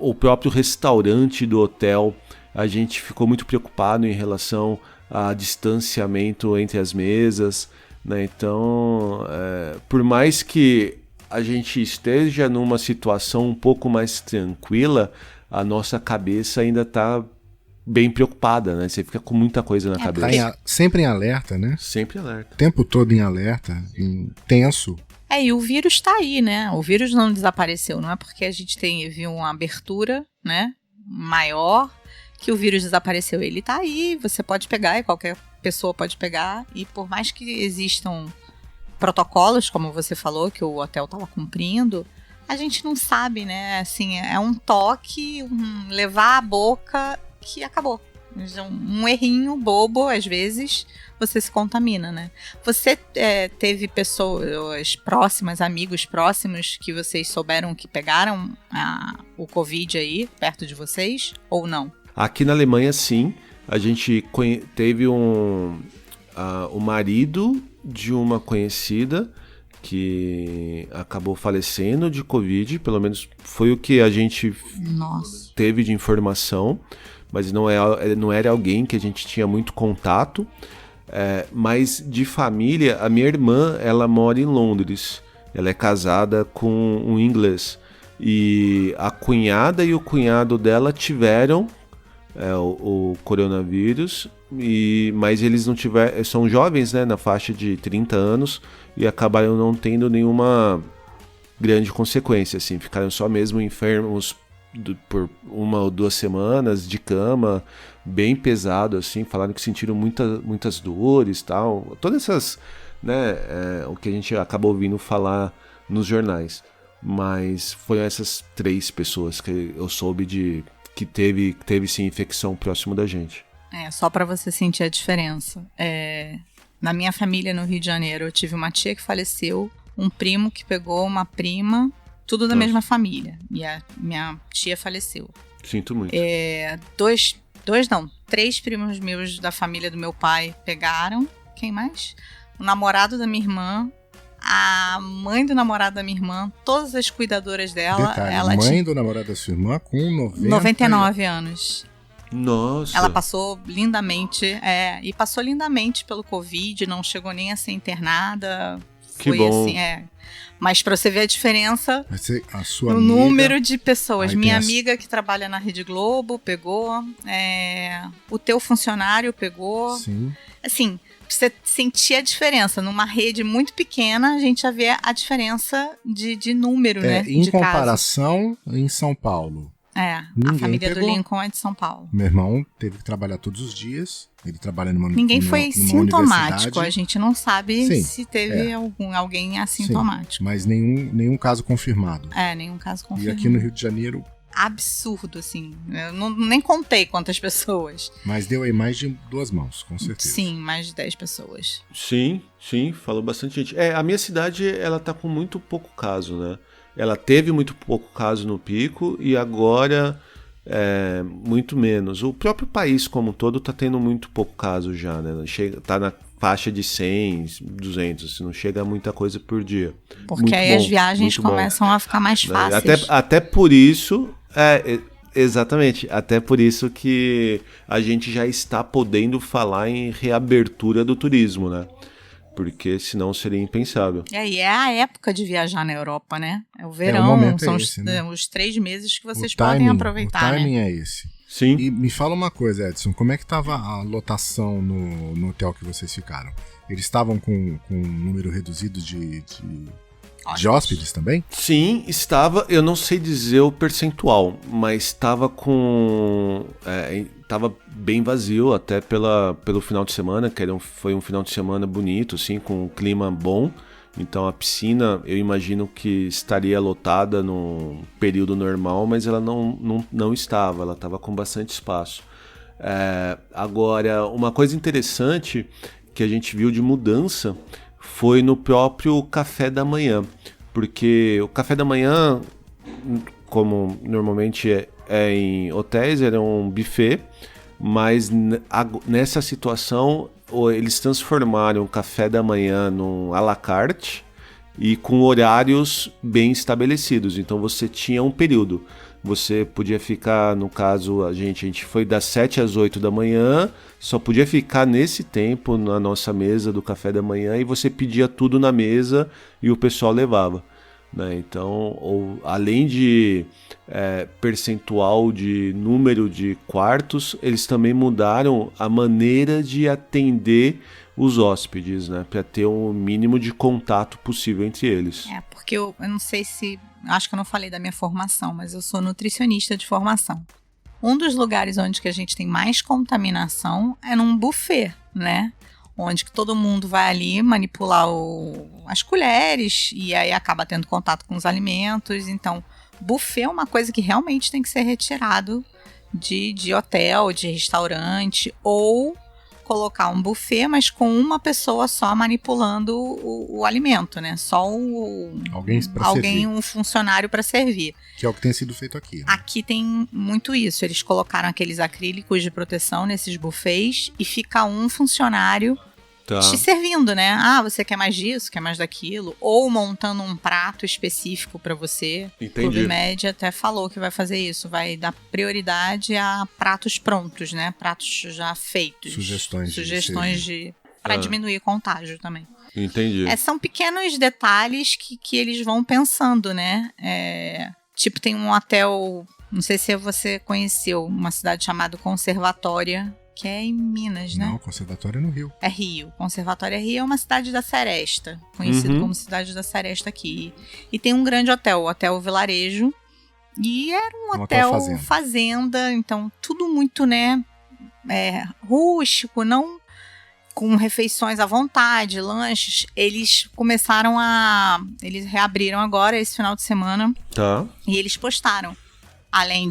O próprio restaurante do hotel, a gente ficou muito preocupado em relação a distanciamento entre as mesas, né? Então, por mais que a gente esteja numa situação um pouco mais tranquila, a nossa cabeça ainda está bem preocupada, né? Você fica com muita coisa na cabeça. Sempre em alerta, né? Sempre alerta. O tempo todo em alerta, tenso. E o vírus está aí, né? O vírus não desapareceu, não é porque a gente viu uma abertura, né, maior, que o vírus desapareceu. Ele tá aí, você pode pegar e qualquer pessoa pode pegar, e por mais que existam protocolos, como você falou, que o hotel estava cumprindo, a gente não sabe, né? Assim, é um toque, levar a boca que acabou. Um errinho bobo, às vezes, você se contamina, né? Você teve pessoas próximas, amigos próximos, que vocês souberam que pegaram o Covid aí, perto de vocês, ou não? Aqui na Alemanha, sim. A gente teve o marido de uma conhecida que acabou falecendo de Covid, pelo menos foi o que a gente teve de informação, mas não era alguém que a gente tinha muito contato. Mas de família, a minha irmã, ela mora em Londres, ela é casada com um inglês, e a cunhada e o cunhado dela tiveram o coronavírus, mas eles não tiveram, são jovens, né, na faixa de 30 anos, e acabaram não tendo nenhuma grande consequência, assim, ficaram só mesmo enfermos por 1 ou 2 semanas de cama, bem pesado, assim, falaram que sentiram muitas dores, tal, todas essas, né, o que a gente acabou ouvindo falar nos jornais, mas foram essas 3 pessoas que eu soube que teve sim infecção próximo da gente. Só para você sentir a diferença. Na minha família no Rio de Janeiro, eu tive uma tia que faleceu, um primo que pegou uma prima, tudo da mesma família. E a minha tia faleceu. Sinto muito. 3 primos meus da família do meu pai pegaram. Quem mais? O namorado da minha irmã, a mãe do namorado da minha irmã, todas as cuidadoras dela. Detalhe, mãe do namorado da sua irmã com 99 anos. Nossa. Ela passou lindamente, e passou lindamente pelo Covid, não chegou nem a ser internada. Que bom. Assim, Mas pra você ver a diferença a sua no amiga, número de pessoas. Minha tem amiga que trabalha na Rede Globo pegou, o teu funcionário pegou. Sim. Assim, você sentir a diferença. Numa rede muito pequena, a gente já vê a diferença de número, né? Em de comparação, casos. Em São Paulo, A Ninguém família pegou. do Lincoln é de São Paulo. Meu irmão teve que trabalhar todos os dias. Ele trabalha numa Ninguém numa, foi numa sintomático. universidade. A gente não sabe Sim, se teve alguém assintomático. Sim, mas nenhum caso confirmado. Nenhum caso E confirmado. aqui no Rio de Janeiro... Absurdo, assim. Eu nem contei quantas pessoas. Mas deu aí mais de 2 mãos, com certeza. Sim, mais de 10 pessoas. Sim, falou bastante gente. A minha cidade, ela tá com muito pouco caso, né? Ela teve muito pouco caso no pico e agora muito menos. O próprio país como um todo tá tendo muito pouco caso já, né? Tá na faixa de 100, 200, não chega a muita coisa por dia. Porque muito aí bom, as viagens começam a ficar mais fáceis. Até por isso... Exatamente, até por isso que a gente já está podendo falar em reabertura do turismo, né? Porque senão seria impensável. E é a época de viajar na Europa, né? É o verão, o momento são esse, né? os 3 meses que vocês O timing, podem aproveitar, o timing né? é esse. Sim. E me fala uma coisa, Edson, como é que estava a lotação no hotel que vocês ficaram? Eles estavam com um número reduzido de hóspedes também? Sim, estava. Eu não sei dizer o percentual, mas estava estava bem vazio até pelo final de semana, que foi um final de semana bonito, assim, com um clima bom. Então a piscina, eu imagino que estaria lotada num período normal, mas ela não estava, ela estava com bastante espaço. Agora, uma coisa interessante que a gente viu de mudança foi no próprio café da manhã, porque o café da manhã, como normalmente em hotéis, era um buffet, mas nessa situação eles transformaram o café da manhã num à la carte e com horários bem estabelecidos, então você tinha um período. Você podia ficar, no caso, a gente foi das 7 às 8 da manhã, só podia ficar nesse tempo na nossa mesa do café da manhã e você pedia tudo na mesa e o pessoal levava, né? Então, além de percentual de número de quartos, eles também mudaram a maneira de atender os hóspedes, né? Para ter o mínimo de contato possível entre eles. Porque eu não sei se... Acho que eu não falei da minha formação, mas eu sou nutricionista de formação. Um dos lugares onde que a gente tem mais contaminação é num buffet, né? Onde que todo mundo vai ali manipular as colheres e aí acaba tendo contato com os alimentos. Então, buffet é uma coisa que realmente tem que ser retirado de hotel, de restaurante, ou colocar um buffet, mas com uma pessoa só manipulando o alimento, né? Só um funcionário para servir. Que é o que tem sido feito aqui. Né? Aqui tem muito isso. Eles colocaram aqueles acrílicos de proteção nesses buffets e fica um funcionário te servindo, né? Você quer mais disso, quer mais daquilo? Ou montando um prato específico para você. Entendi. O Clube Med até falou que vai fazer isso. Vai dar prioridade a pratos prontos, né? Pratos já feitos. Sugestões para diminuir contágio também. Entendi. São pequenos detalhes que eles vão pensando, né? Tipo, tem um hotel, não sei se você conheceu, uma cidade chamada Conservatória, que é em Minas, né? Não, Conservatório é no Rio. É Rio. Conservatório é Rio, é uma cidade da Seresta, conhecido como cidade da Seresta aqui. E tem um grande hotel, o Hotel Vilarejo. E era um hotel fazenda, então tudo muito, né, rústico, não com refeições à vontade, lanches. Eles eles reabriram agora esse final de semana. Tá. E eles postaram. Além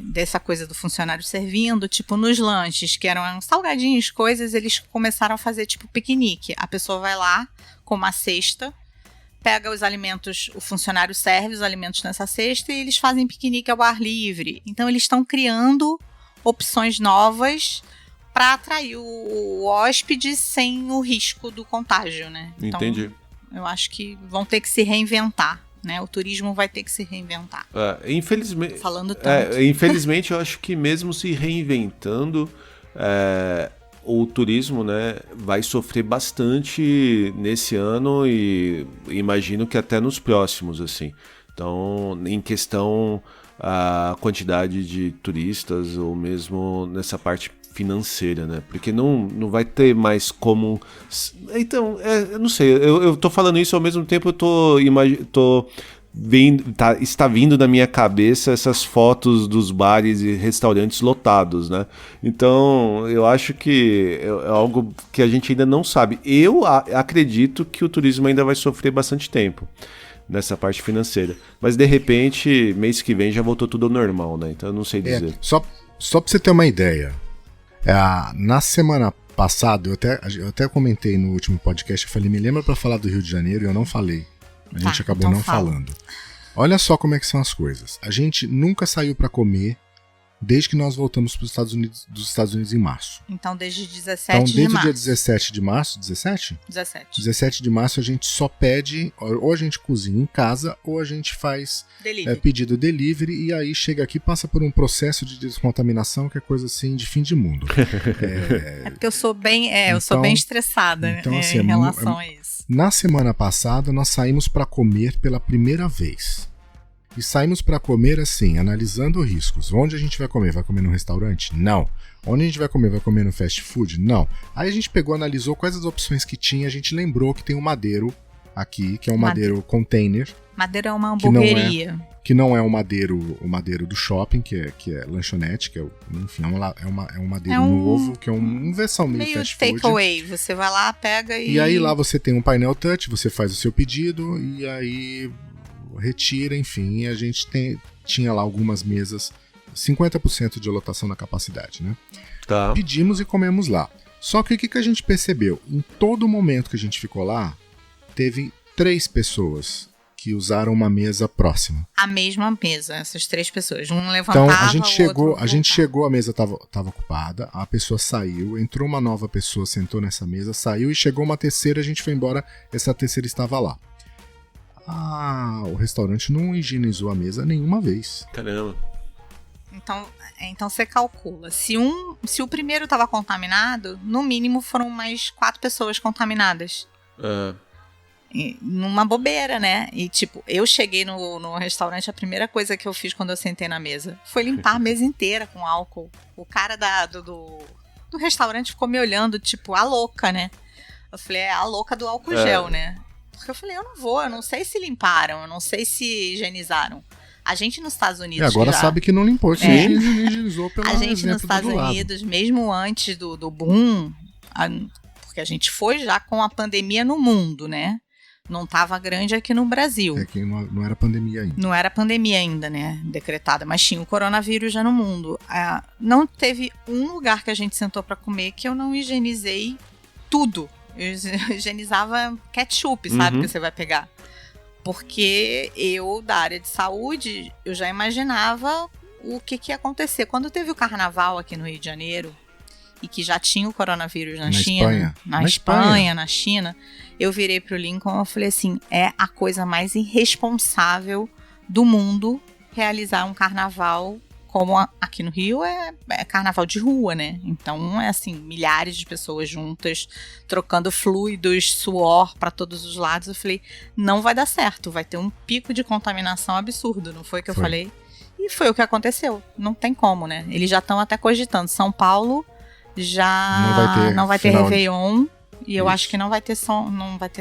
dessa coisa do funcionário servindo, tipo, nos lanches, que eram salgadinhos, coisas, eles começaram a fazer, tipo, piquenique. A pessoa vai lá com uma cesta, pega os alimentos, o funcionário serve os alimentos nessa cesta e eles fazem piquenique ao ar livre. Então, eles estão criando opções novas para atrair o hóspede sem o risco do contágio, né? Então, entendi. Eu acho que vão ter que se reinventar. Né? O turismo vai ter que se reinventar. Infelizmente, falando tanto. Infelizmente, eu acho que mesmo se reinventando, o turismo, né, vai sofrer bastante nesse ano e imagino que até nos próximos, assim. Então, em questão a quantidade de turistas ou mesmo nessa parte financeira, né? Porque não vai ter mais como... Então, eu não sei, eu tô falando isso ao mesmo tempo, eu tô está vindo na minha cabeça essas fotos dos bares e restaurantes lotados, né? Então, eu acho que é algo que a gente ainda não sabe. Eu acredito que o turismo ainda vai sofrer bastante tempo nessa parte financeira. Mas, de repente, mês que vem já voltou tudo ao normal, né? Então, eu não sei dizer. Só pra você ter uma ideia, na semana passada, eu até comentei no último podcast, eu falei, me lembra pra falar do Rio de Janeiro, e eu não falei. A gente acabou não falando. Olha só como é que são as coisas. A gente nunca saiu pra comer desde que nós voltamos dos Estados Unidos em março. Então, desde 17 de março. Então, desde o dia 17 de março, 17? 17 de março a gente só pede, ou a gente cozinha em casa, ou a gente faz pedido delivery, e aí chega aqui, passa por um processo de descontaminação, que é coisa assim de fim de mundo. É porque eu sou bem, eu sou bem estressada então, assim, em relação a isso. Na semana passada, nós saímos para comer pela primeira vez. E saímos para comer assim, analisando riscos. Onde a gente vai comer? Vai comer no restaurante? Não. Onde a gente vai comer? Vai comer no fast food? Não. Aí a gente pegou, analisou quais as opções que tinha, a gente lembrou que tem um Madeiro aqui, que é um Madeiro container. Madeiro é uma hamburgueria. Que não é o Madeiro do shopping, que é lanchonete, que é, enfim, é um Madeiro novo, que é uma versão meio fast food. Takeaway, você vai lá, pega e... E aí lá você tem um painel touch, você faz o seu pedido e aí retira, enfim, e a gente tinha lá algumas mesas, 50% de lotação na capacidade, né? Tá. Pedimos e comemos lá. Só que o que a gente percebeu? Em todo momento que a gente ficou lá, teve 3 pessoas que usaram uma mesa próxima. A mesma mesa, essas 3 pessoas. Um levantava, então, a gente chegou, a mesa estava ocupada, a pessoa saiu, entrou uma nova pessoa, sentou nessa mesa, saiu e chegou uma terceira, a gente foi embora, essa terceira estava lá. O restaurante não higienizou a mesa nenhuma vez. Caramba. Então você calcula. Se o primeiro estava contaminado, no mínimo foram mais 4 pessoas contaminadas. Numa bobeira, né? E tipo, eu cheguei no restaurante, a primeira coisa que eu fiz quando eu sentei na mesa foi limpar a mesa inteira com álcool. O cara do restaurante ficou me olhando, tipo, a louca, né? Eu falei, a louca do álcool gel, né? Porque eu falei, eu não sei se limparam, eu não sei se higienizaram. A gente nos Estados Unidos agora já sabe que não limpou, se higienizou pelo a gente nos Estados Unidos, mesmo antes do boom, porque a gente foi já com a pandemia no mundo, né? Não estava grande aqui no Brasil. É que não era pandemia ainda. Não era pandemia ainda, né? Decretada, mas tinha o coronavírus já no mundo. Não teve um lugar que a gente sentou para comer que eu não higienizei tudo. Eu higienizava ketchup, sabe? Que você vai pegar. Porque eu, da área de saúde, eu já imaginava o que ia acontecer. Quando teve o carnaval aqui no Rio de Janeiro, e que já tinha o coronavírus na China, na Espanha, na China, eu virei pro Lincoln e falei assim, é a coisa mais irresponsável do mundo realizar um carnaval como aqui no Rio é carnaval de rua, né? Então é assim, milhares de pessoas juntas, trocando fluidos, suor para todos os lados. Eu falei, não vai dar certo, vai ter um pico de contaminação absurdo, não foi o que eu falei? E foi o que aconteceu, não tem como, né? Eles já estão até cogitando, São Paulo já não vai ter Réveillon. E eu acho que não vai ter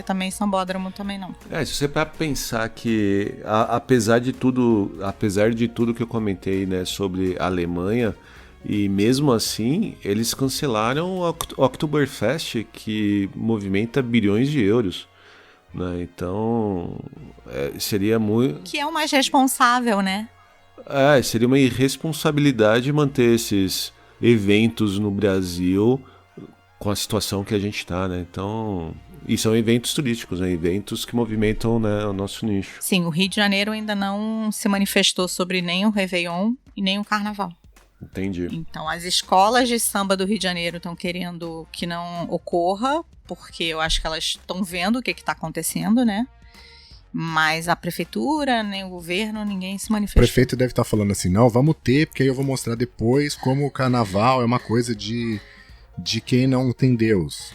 também Sambódromo também não. Se você para pensar que apesar de tudo que eu comentei, né, sobre a Alemanha, e mesmo assim eles cancelaram o Oktoberfest, que movimenta bilhões de euros, né? Então seria muito... Que é o mais responsável, né? Seria uma irresponsabilidade manter esses eventos no Brasil com a situação que a gente está, né? Então, e são eventos turísticos, né? Eventos que movimentam, né, o nosso nicho. Sim, o Rio de Janeiro ainda não se manifestou sobre nem o Réveillon e nem o Carnaval. Entendi. Então, as escolas de samba do Rio de Janeiro estão querendo que não ocorra, porque eu acho que elas estão vendo o que está acontecendo, né? Mas a prefeitura, nem o governo, ninguém se manifestou. O prefeito deve estar falando assim, não, vamos ter, porque aí eu vou mostrar depois como o carnaval é uma coisa de quem não tem Deus.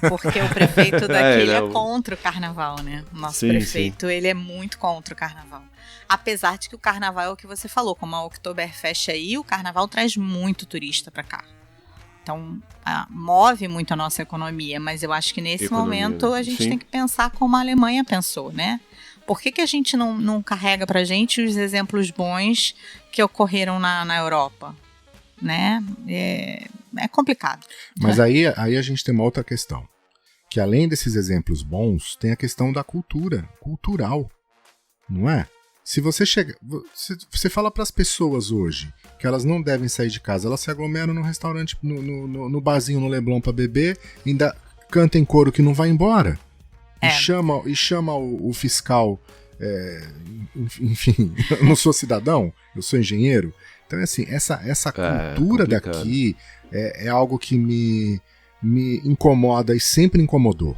Porque o prefeito daqui ele é contra o carnaval, né? O nosso prefeito, ele é muito contra o carnaval. Apesar de que o carnaval é o que você falou, como a Oktoberfest aí, o carnaval traz muito turista pra cá. Então, move muito a nossa economia, mas eu acho que nesse momento a gente tem que pensar como a Alemanha pensou, né? Por que a gente não carrega pra gente os exemplos bons que ocorreram na Europa? Né? É complicado. Mas aí a gente tem uma outra questão. Que além desses exemplos bons, tem a questão da cultural. Não é? Se você chega. Você fala para as pessoas hoje que elas não devem sair de casa, elas se aglomeram no restaurante, no barzinho, no Leblon pra beber, ainda canta em coro que não vai embora. E chama o fiscal. Enfim, eu não sou cidadão, eu sou engenheiro. Então, assim, essa cultura daqui é algo que me incomoda e sempre incomodou.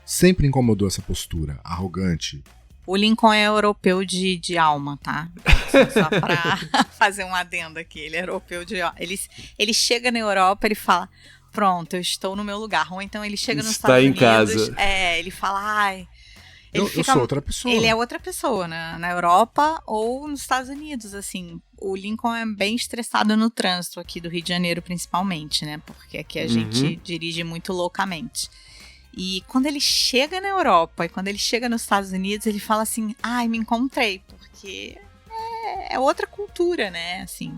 Sempre incomodou essa postura arrogante. O Lincoln é europeu de alma, tá? Só pra fazer um adendo aqui. Ele é europeu de alma. Ele chega na Europa, ele fala, pronto, eu estou no meu lugar. Ou então ele chega nos Estados Unidos. Está em casa. Ele fala, ai... Eu sou outra pessoa. Ele é outra pessoa, na Europa ou nos Estados Unidos, assim. O Lincoln é bem estressado no trânsito aqui do Rio de Janeiro, principalmente, né? Porque aqui a gente dirige muito loucamente. E quando ele chega na Europa e quando ele chega nos Estados Unidos, ele fala assim, ai, me encontrei, porque é outra cultura, né? Assim,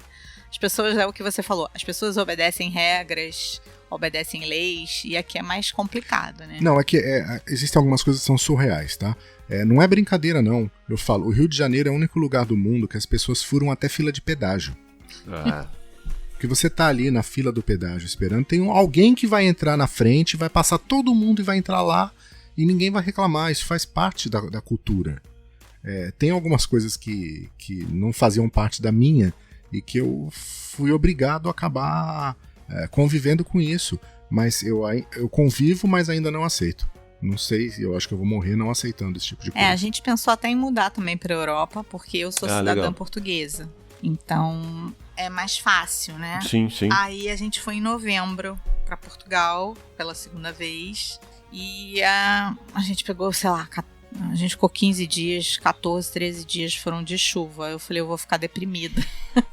as pessoas, é o que você falou, as pessoas obedecem regras, obedecem leis, e aqui é mais complicado, né? Não, existem algumas coisas que são surreais, tá? Não é brincadeira, não. Eu falo, o Rio de Janeiro é o único lugar do mundo que as pessoas furam até fila de pedágio. Porque você tá ali na fila do pedágio esperando, tem alguém que vai entrar na frente, vai passar todo mundo e vai entrar lá, e ninguém vai reclamar, isso faz parte da cultura. Tem algumas coisas que não faziam parte da minha, e que eu fui obrigado a acabar convivendo com isso. Mas eu convivo, mas ainda não aceito. Não sei, eu acho que eu vou morrer não aceitando esse tipo de coisa. A gente pensou até em mudar também pra Europa, porque eu sou cidadã legal. portuguesa. Então, é mais fácil, né? Sim, sim. Aí a gente foi em novembro pra Portugal, pela segunda vez. E a gente pegou, sei lá, a gente ficou 15 dias, 14, 13 dias foram de chuva. Eu falei, eu vou ficar deprimida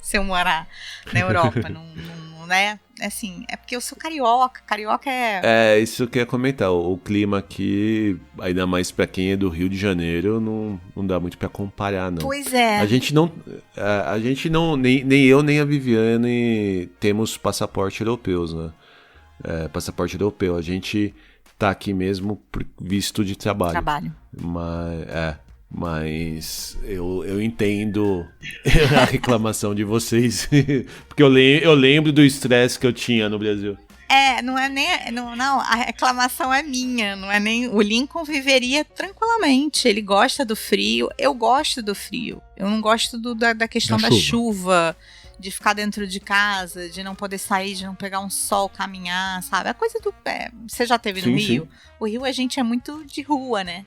se eu morar na Europa. não, né? Assim, é porque eu sou carioca. Carioca isso que eu ia comentar. O clima aqui, ainda mais pra quem é do Rio de Janeiro, não dá muito pra comparar, não. Pois é. A gente não, nem eu nem a Viviane temos passaporte europeus, né? Passaporte europeu. A gente tá aqui mesmo por visto de trabalho. Mas eu entendo a reclamação de vocês, porque eu lembro do estresse que eu tinha no Brasil. Não é nem... Não, a reclamação é minha, não é nem... O Lincoln viveria tranquilamente, ele gosta do frio, eu gosto do frio. Eu não gosto da questão da chuva, de ficar dentro de casa, de não poder sair, de não pegar um sol, caminhar, sabe? A coisa do... você já esteve no Rio? Sim. O Rio a gente é muito de rua, né?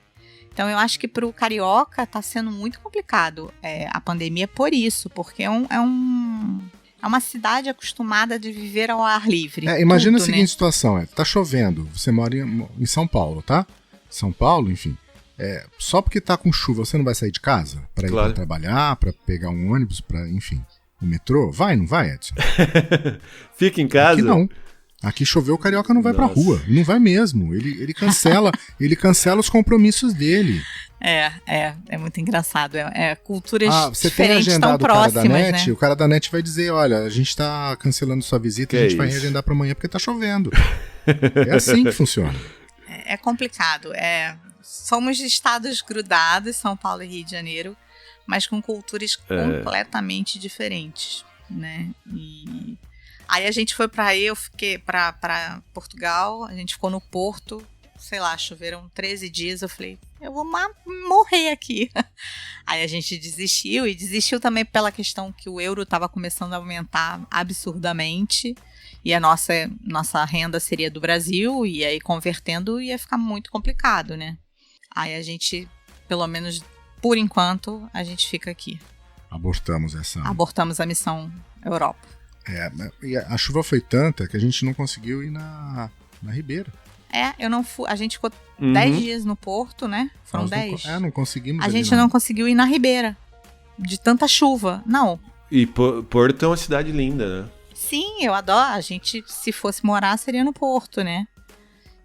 Então eu acho que pro carioca tá sendo muito complicado a pandemia por isso, porque é uma cidade acostumada de viver ao ar livre. Imagina a seguinte situação, tá chovendo, você mora em São Paulo, tá? São Paulo, enfim. Só porque tá com chuva, você não vai sair de casa pra ir pra trabalhar, pra pegar um ônibus, enfim, o metrô? Vai, não vai, Edson? Fica em casa? Aqui não. Aqui choveu, o carioca não vai pra rua. Não vai mesmo. Ele cancela, os compromissos dele. É muito engraçado. Culturas você diferentes tem agendado tão próximas, o cara da NET, né? O cara da NET vai dizer, olha, a gente tá cancelando sua visita, a gente vai reagendar pra amanhã porque tá chovendo. É assim que funciona. É complicado. Somos estados grudados, São Paulo e Rio de Janeiro, mas com culturas completamente diferentes, né? E... Aí a gente foi eu fiquei pra Portugal, a gente ficou no Porto, sei lá, choveram 13 dias, eu falei, eu vou morrer aqui. Aí a gente desistiu também pela questão que o euro estava começando a aumentar absurdamente, e a nossa renda seria do Brasil, e aí convertendo ia ficar muito complicado, né? Aí a gente, pelo menos por enquanto, a gente fica aqui. Abortamos a missão Europa. E a chuva foi tanta que a gente não conseguiu ir na Ribeira. Eu não fui. A gente ficou 10 dias no Porto, né? Foram 10. Não conseguimos. A gente não conseguiu ir na Ribeira. De tanta chuva. Não. E Porto é uma cidade linda, né? Sim, eu adoro. A gente, se fosse morar, seria no Porto, né?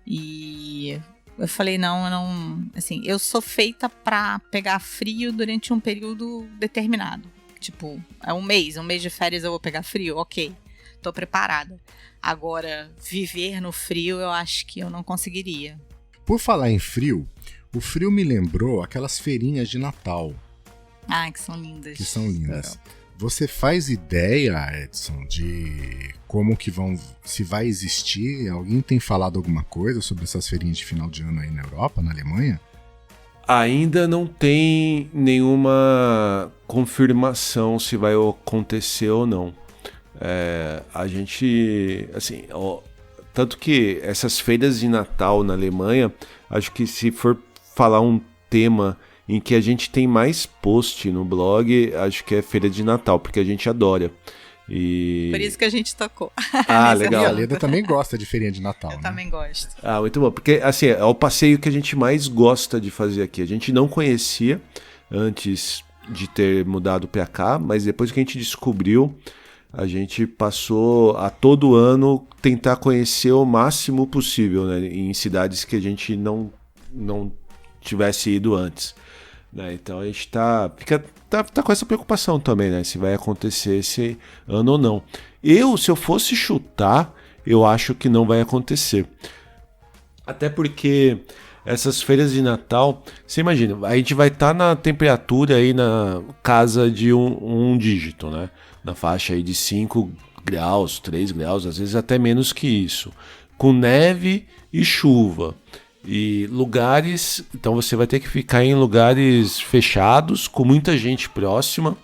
E Eu falei, não, eu não... Assim, eu sou feita pra pegar frio durante um período determinado. Tipo, é um mês de férias eu vou pegar frio, ok. Tô preparada. Agora, viver no frio eu acho que eu não conseguiria. Por falar em frio, o frio me lembrou aquelas feirinhas de Natal. Ah, que são lindas. Que são lindas. Você faz ideia, Edson, de como que se vai existir? Alguém tem falado alguma coisa sobre essas feirinhas de final de ano aí na Europa, na Alemanha? Ainda não tem nenhuma confirmação se vai acontecer ou não. A gente, assim, tanto que essas feiras de Natal na Alemanha, acho que se for falar um tema em que a gente tem mais post no blog, acho que é feira de Natal, porque a gente adora. Por isso que a gente tocou. Legal. E a Leda também gosta de feirinha de Natal, Eu né? também gosto. Muito bom, porque assim, é o passeio que a gente mais gosta de fazer aqui. A gente não conhecia antes de ter mudado pra cá, mas depois que a gente descobriu, a gente passou a todo ano tentar conhecer o máximo possível, né, em cidades que a gente não tivesse ido antes. Né? Então a gente tá com essa preocupação também, né? Se vai acontecer esse ano ou não. Se eu fosse chutar, eu acho que não vai acontecer. Até porque essas feiras de Natal, você imagina, a gente vai estar na temperatura aí na casa de um dígito, né? Na faixa aí de 5 graus, 3 graus, às vezes até menos que isso. Com neve e chuva. E lugares, então você vai ter que ficar em lugares fechados, com muita gente próxima.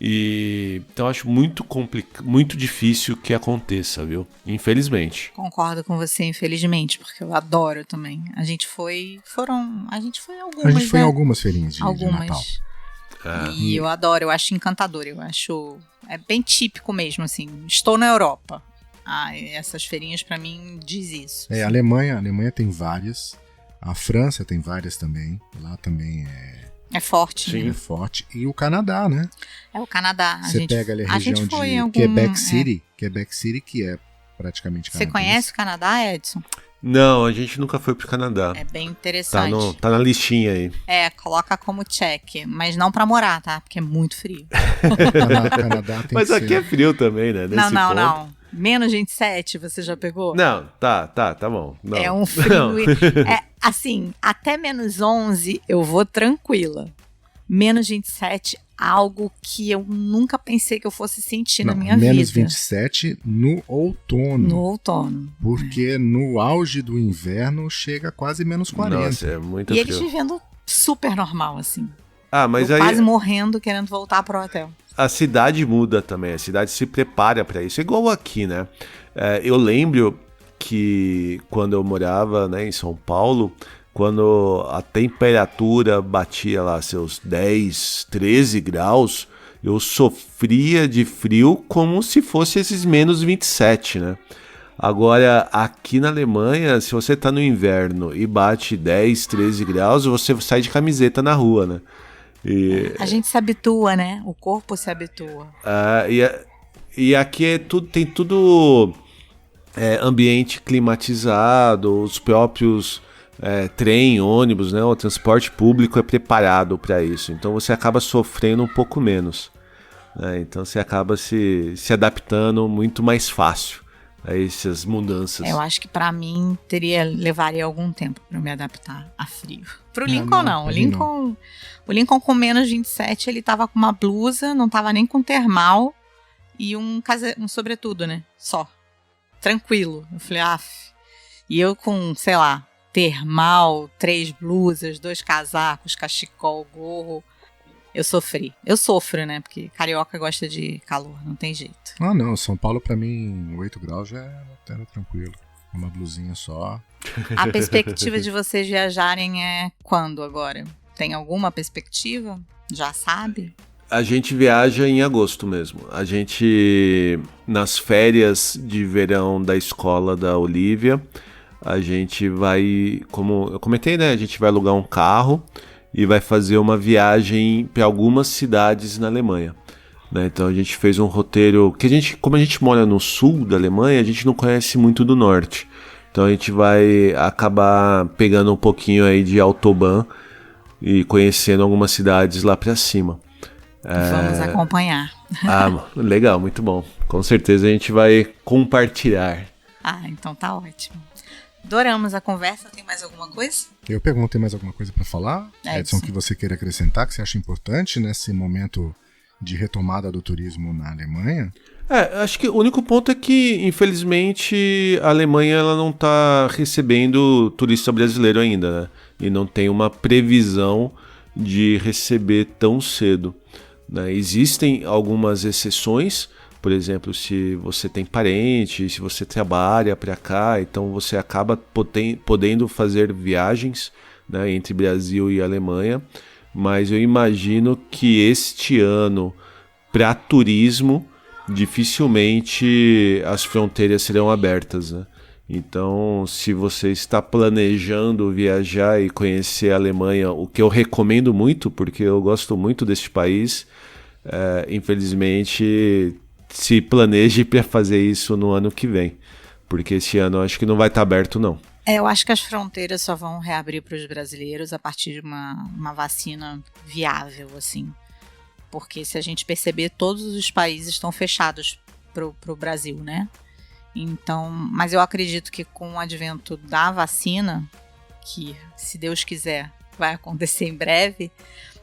Então acho muito difícil que aconteça, viu? Infelizmente. Concordo com você, infelizmente, porque eu adoro também. A gente foi algumas, A gente foi em né? algumas feirinhas de Natal. E eu adoro, eu acho encantador, é bem típico mesmo, assim, estou na Europa. Essas feirinhas pra mim diz isso. A Alemanha tem várias, a França tem várias também, lá também é forte. Sim. Né? É forte. E o Canadá, né? É o Canadá. Você pega ali a região de Quebec City, que é praticamente Você canadense. conhece o Canadá, Edson? Não, a gente nunca foi pro Canadá. É bem interessante. Tá na listinha aí. Coloca como check, mas não pra morar, tá? Porque é muito frio. Canadá tem Mas aqui é frio também, né? Não. Menos 27, você já pegou? Não, tá bom. Não. É um frio. Assim, até menos 11 eu vou tranquila. Menos 27, algo que eu nunca pensei que eu fosse sentir na minha menos vida. Menos 27 no outono. No outono. Porque no auge do inverno chega a quase menos 40. Nossa, é muito frio. E frio. eles vivendo super normal, assim. Mas eu aí... quase morrendo, querendo voltar pro hotel. A cidade muda também, a cidade se prepara para isso, igual aqui, né? Eu lembro que quando eu morava, né, em São Paulo, quando a temperatura batia lá seus 10, 13 graus, eu sofria de frio como se fosse esses menos 27, né? Agora, aqui na Alemanha, se você tá no inverno e bate 10, 13 graus, você sai de camiseta na rua, né? A gente se habitua, né? O corpo se habitua. E aqui tem tudo ambiente climatizado, os próprios trem, ônibus, né? O transporte público é preparado para isso. Então você acaba sofrendo um pouco menos. Né? Então você acaba se adaptando muito mais fácil a essas mudanças. Eu acho que para mim levaria algum tempo para me adaptar a frio. Pro Lincoln não. O Lincoln com menos 27, ele tava com uma blusa, não tava nem com termal e um sobretudo, né? Só. Tranquilo. Eu falei, E eu com, sei lá, termal, 3 blusas, 2 casacos, cachecol, gorro. Eu sofri. Eu sofro, né? Porque carioca gosta de calor, não tem jeito. Não. São Paulo, pra mim, 8 graus já era tranquilo. Uma blusinha só. A perspectiva de vocês viajarem é quando agora? Tem alguma perspectiva? Já sabe? A gente viaja em agosto mesmo. A gente, nas férias de verão da escola da Olivia, a gente vai, como eu comentei, né? A gente vai alugar um carro e vai fazer uma viagem para algumas cidades na Alemanha. Né? Então a gente fez um roteiro que como a gente mora no sul da Alemanha, a gente não conhece muito do norte. Então a gente vai acabar pegando um pouquinho aí de autobahn e conhecendo algumas cidades lá pra cima. Vamos acompanhar. Legal, muito bom. Com certeza a gente vai compartilhar. Então tá ótimo. Adoramos a conversa. Tem mais alguma coisa? Eu pergunto, tem mais alguma coisa para falar? Edson, que você queira acrescentar, que você acha importante nesse momento de retomada do turismo na Alemanha? Acho que o único ponto é que, infelizmente, a Alemanha ela não está recebendo turista brasileiro ainda, né? E não tem uma previsão de receber tão cedo, né? Existem algumas exceções, por exemplo, se você tem parente, se você trabalha para cá, então você acaba podendo fazer viagens, né, entre Brasil e Alemanha, mas eu imagino que este ano, para turismo, dificilmente as fronteiras serão abertas, né? Então, se você está planejando viajar e conhecer a Alemanha, o que eu recomendo muito, porque eu gosto muito deste país, infelizmente se planeje para fazer isso no ano que vem, porque esse ano eu acho que não vai estar aberto, não. Eu acho que as fronteiras só vão reabrir para os brasileiros a partir de uma vacina viável, assim. Porque se a gente perceber, todos os países estão fechados pro Brasil, né? Então, mas eu acredito que com o advento da vacina, que se Deus quiser vai acontecer em breve,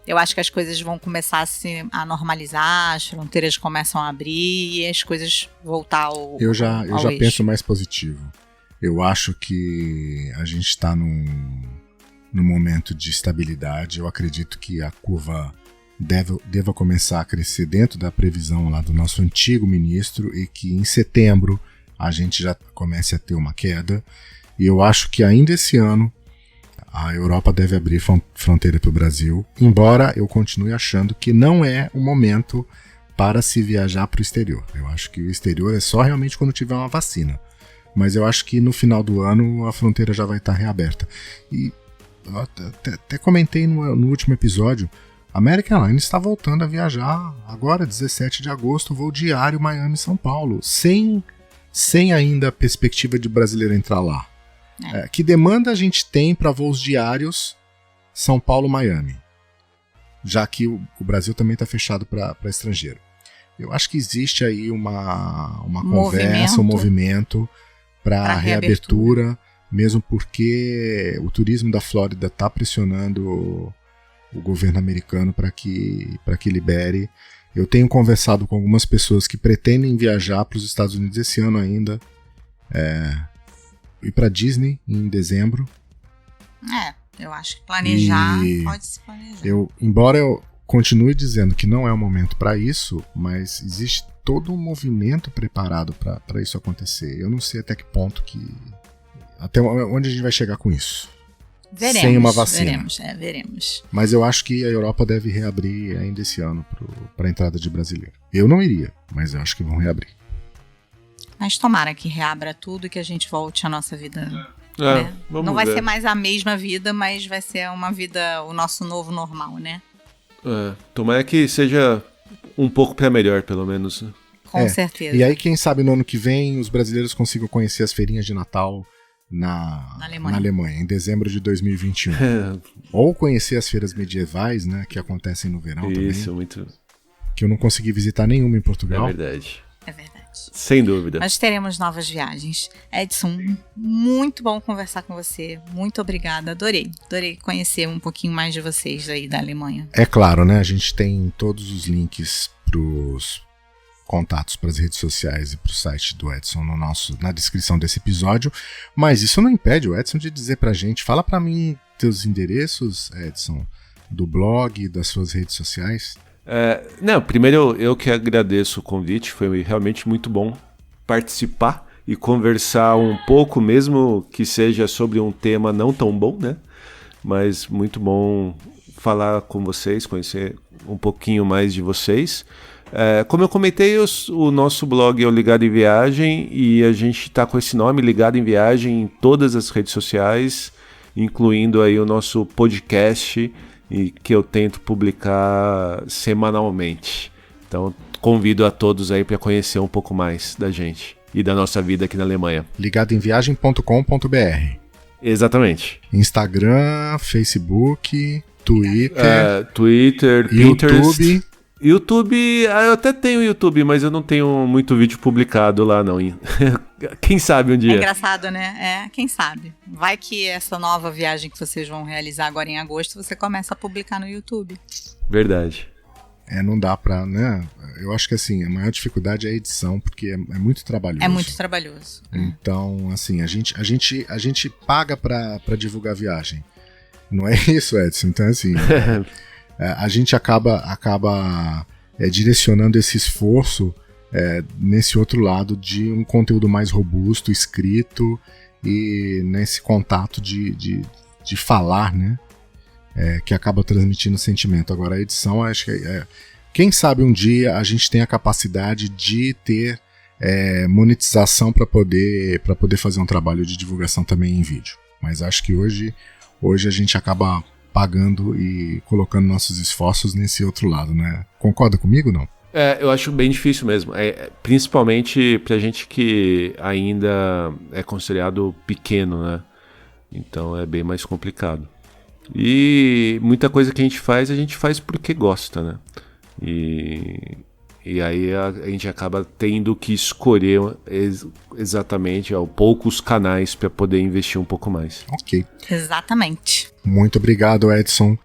eu acho que as coisas vão começar a normalizar, as fronteiras começam a abrir e as coisas voltar ao Eu já eixo. penso mais positivo. Eu acho que a gente está num momento de estabilidade. Eu acredito que a curva deva começar a crescer dentro da previsão lá do nosso antigo ministro e que em setembro a gente já comece a ter uma queda. E eu acho que ainda esse ano a Europa deve abrir fronteira para o Brasil, embora eu continue achando que não é o momento para se viajar para o exterior. Eu acho que o exterior é só realmente quando tiver uma vacina. Mas eu acho que no final do ano a fronteira já vai estar reaberta. E eu até comentei no último episódio, a American Airlines está voltando a viajar agora, 17 de agosto, voo diário Miami-São Paulo, sem ainda a perspectiva de brasileiro entrar lá. Que demanda a gente tem para voos diários São Paulo-Miami? Já que o Brasil também está fechado para estrangeiro. Eu acho que existe aí uma conversa, um movimento para reabertura, mesmo porque o turismo da Flórida está pressionando o governo americano para que libere. Eu tenho conversado com algumas pessoas que pretendem viajar para os Estados Unidos esse ano ainda. Ir para Disney em dezembro. Eu acho que planejar, pode se planejar. Embora eu continue dizendo que não é o momento para isso, mas existe todo um movimento preparado para isso acontecer. Eu não sei até que ponto até onde a gente vai chegar com isso. Veremos, sem uma vacina. Veremos. Mas eu acho que a Europa deve reabrir ainda esse ano para a entrada de brasileiro. Eu não iria, mas eu acho que vão reabrir. Mas tomara que reabra tudo e que a gente volte à nossa vida. Né? Não vai ser mais a mesma vida, mas vai ser uma vida, o nosso novo normal, né? Tomara que seja um pouco para melhor, pelo menos. Com certeza. E aí, quem sabe no ano que vem os brasileiros consigam conhecer as feirinhas de Natal na Alemanha, em dezembro de 2021. Ou conhecer as feiras medievais, né, que acontecem no verão também. Isso, muito. Que eu não consegui visitar nenhuma em Portugal. É verdade. Sem dúvida. Nós teremos novas viagens. Edson, muito bom conversar com você. Muito obrigada. Adorei conhecer um pouquinho mais de vocês aí da Alemanha. É claro, né? A gente tem todos os links para os contatos para as redes sociais e para o site do Edson na descrição desse episódio. Mas isso não impede o Edson de dizer pra gente. Fala pra mim teus endereços, Edson, do blog, das suas redes sociais. Primeiro eu que agradeço o convite, foi realmente muito bom participar e conversar um pouco, mesmo que seja sobre um tema não tão bom, né? Mas muito bom falar com vocês, conhecer um pouquinho mais de vocês. Como eu comentei, o nosso blog é o Ligado em Viagem e a gente está com esse nome, Ligado em Viagem, em todas as redes sociais, incluindo aí o nosso podcast, e que eu tento publicar semanalmente. Então, convido a todos aí para conhecer um pouco mais da gente. e da nossa vida aqui na Alemanha. ligadoemviagem.com.br. Exatamente. Instagram, Facebook, Twitter, Pinterest. YouTube. YouTube, eu até tenho YouTube, mas eu não tenho muito vídeo publicado lá, não. Quem sabe um dia. É engraçado, né? Quem sabe. Vai que essa nova viagem que vocês vão realizar agora em agosto, você começa a publicar no YouTube. Verdade. Não dá pra, né? Eu acho que assim, a maior dificuldade é a edição, porque é muito trabalhoso. É muito trabalhoso. Então, assim, a gente paga pra divulgar a viagem. Não é isso, Edson? Então, assim, a gente acaba direcionando esse esforço nesse outro lado de um conteúdo mais robusto, escrito, e nesse contato de falar, né? Que acaba transmitindo sentimento. Agora, a edição, acho que quem sabe um dia a gente tem a capacidade de ter monetização para poder fazer um trabalho de divulgação também em vídeo. Mas acho que hoje a gente acaba pagando e colocando nossos esforços nesse outro lado, né? Concorda comigo, não? Eu acho bem difícil mesmo, principalmente pra gente que ainda é considerado pequeno, né? Então é bem mais complicado. E muita coisa que a gente faz porque gosta, né? E aí a gente acaba tendo que escolher exatamente poucos canais para poder investir um pouco mais. Ok. Exatamente. Muito obrigado, Edson.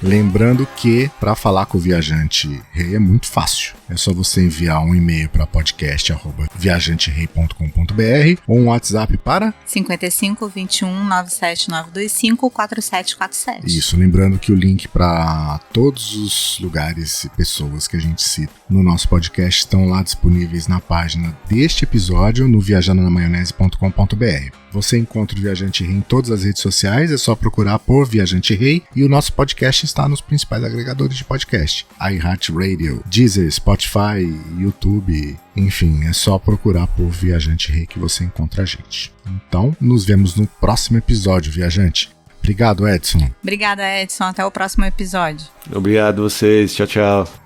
Lembrando que para falar com o Viajante Rei é muito fácil. É só você enviar um e-mail para podcast@viajanterei.com.br ou um WhatsApp para 55 21 97 925 4747. Isso, lembrando que o link para todos os lugares e pessoas que a gente cita no nosso podcast estão lá disponíveis na página deste episódio no viajandoNaMaionese.com.br. Você encontra o Viajante Rei em todas as redes sociais, é só procurar por Viajante Rei, e o nosso podcast está nos principais agregadores de podcast: iHeartRadio, Deezer, Spotify, YouTube, enfim, é só procurar por Viajante Rei que você encontra a gente. Então, nos vemos no próximo episódio, Viajante. Obrigado, Edson. Obrigada, Edson. Até o próximo episódio. Obrigado a vocês. Tchau, tchau.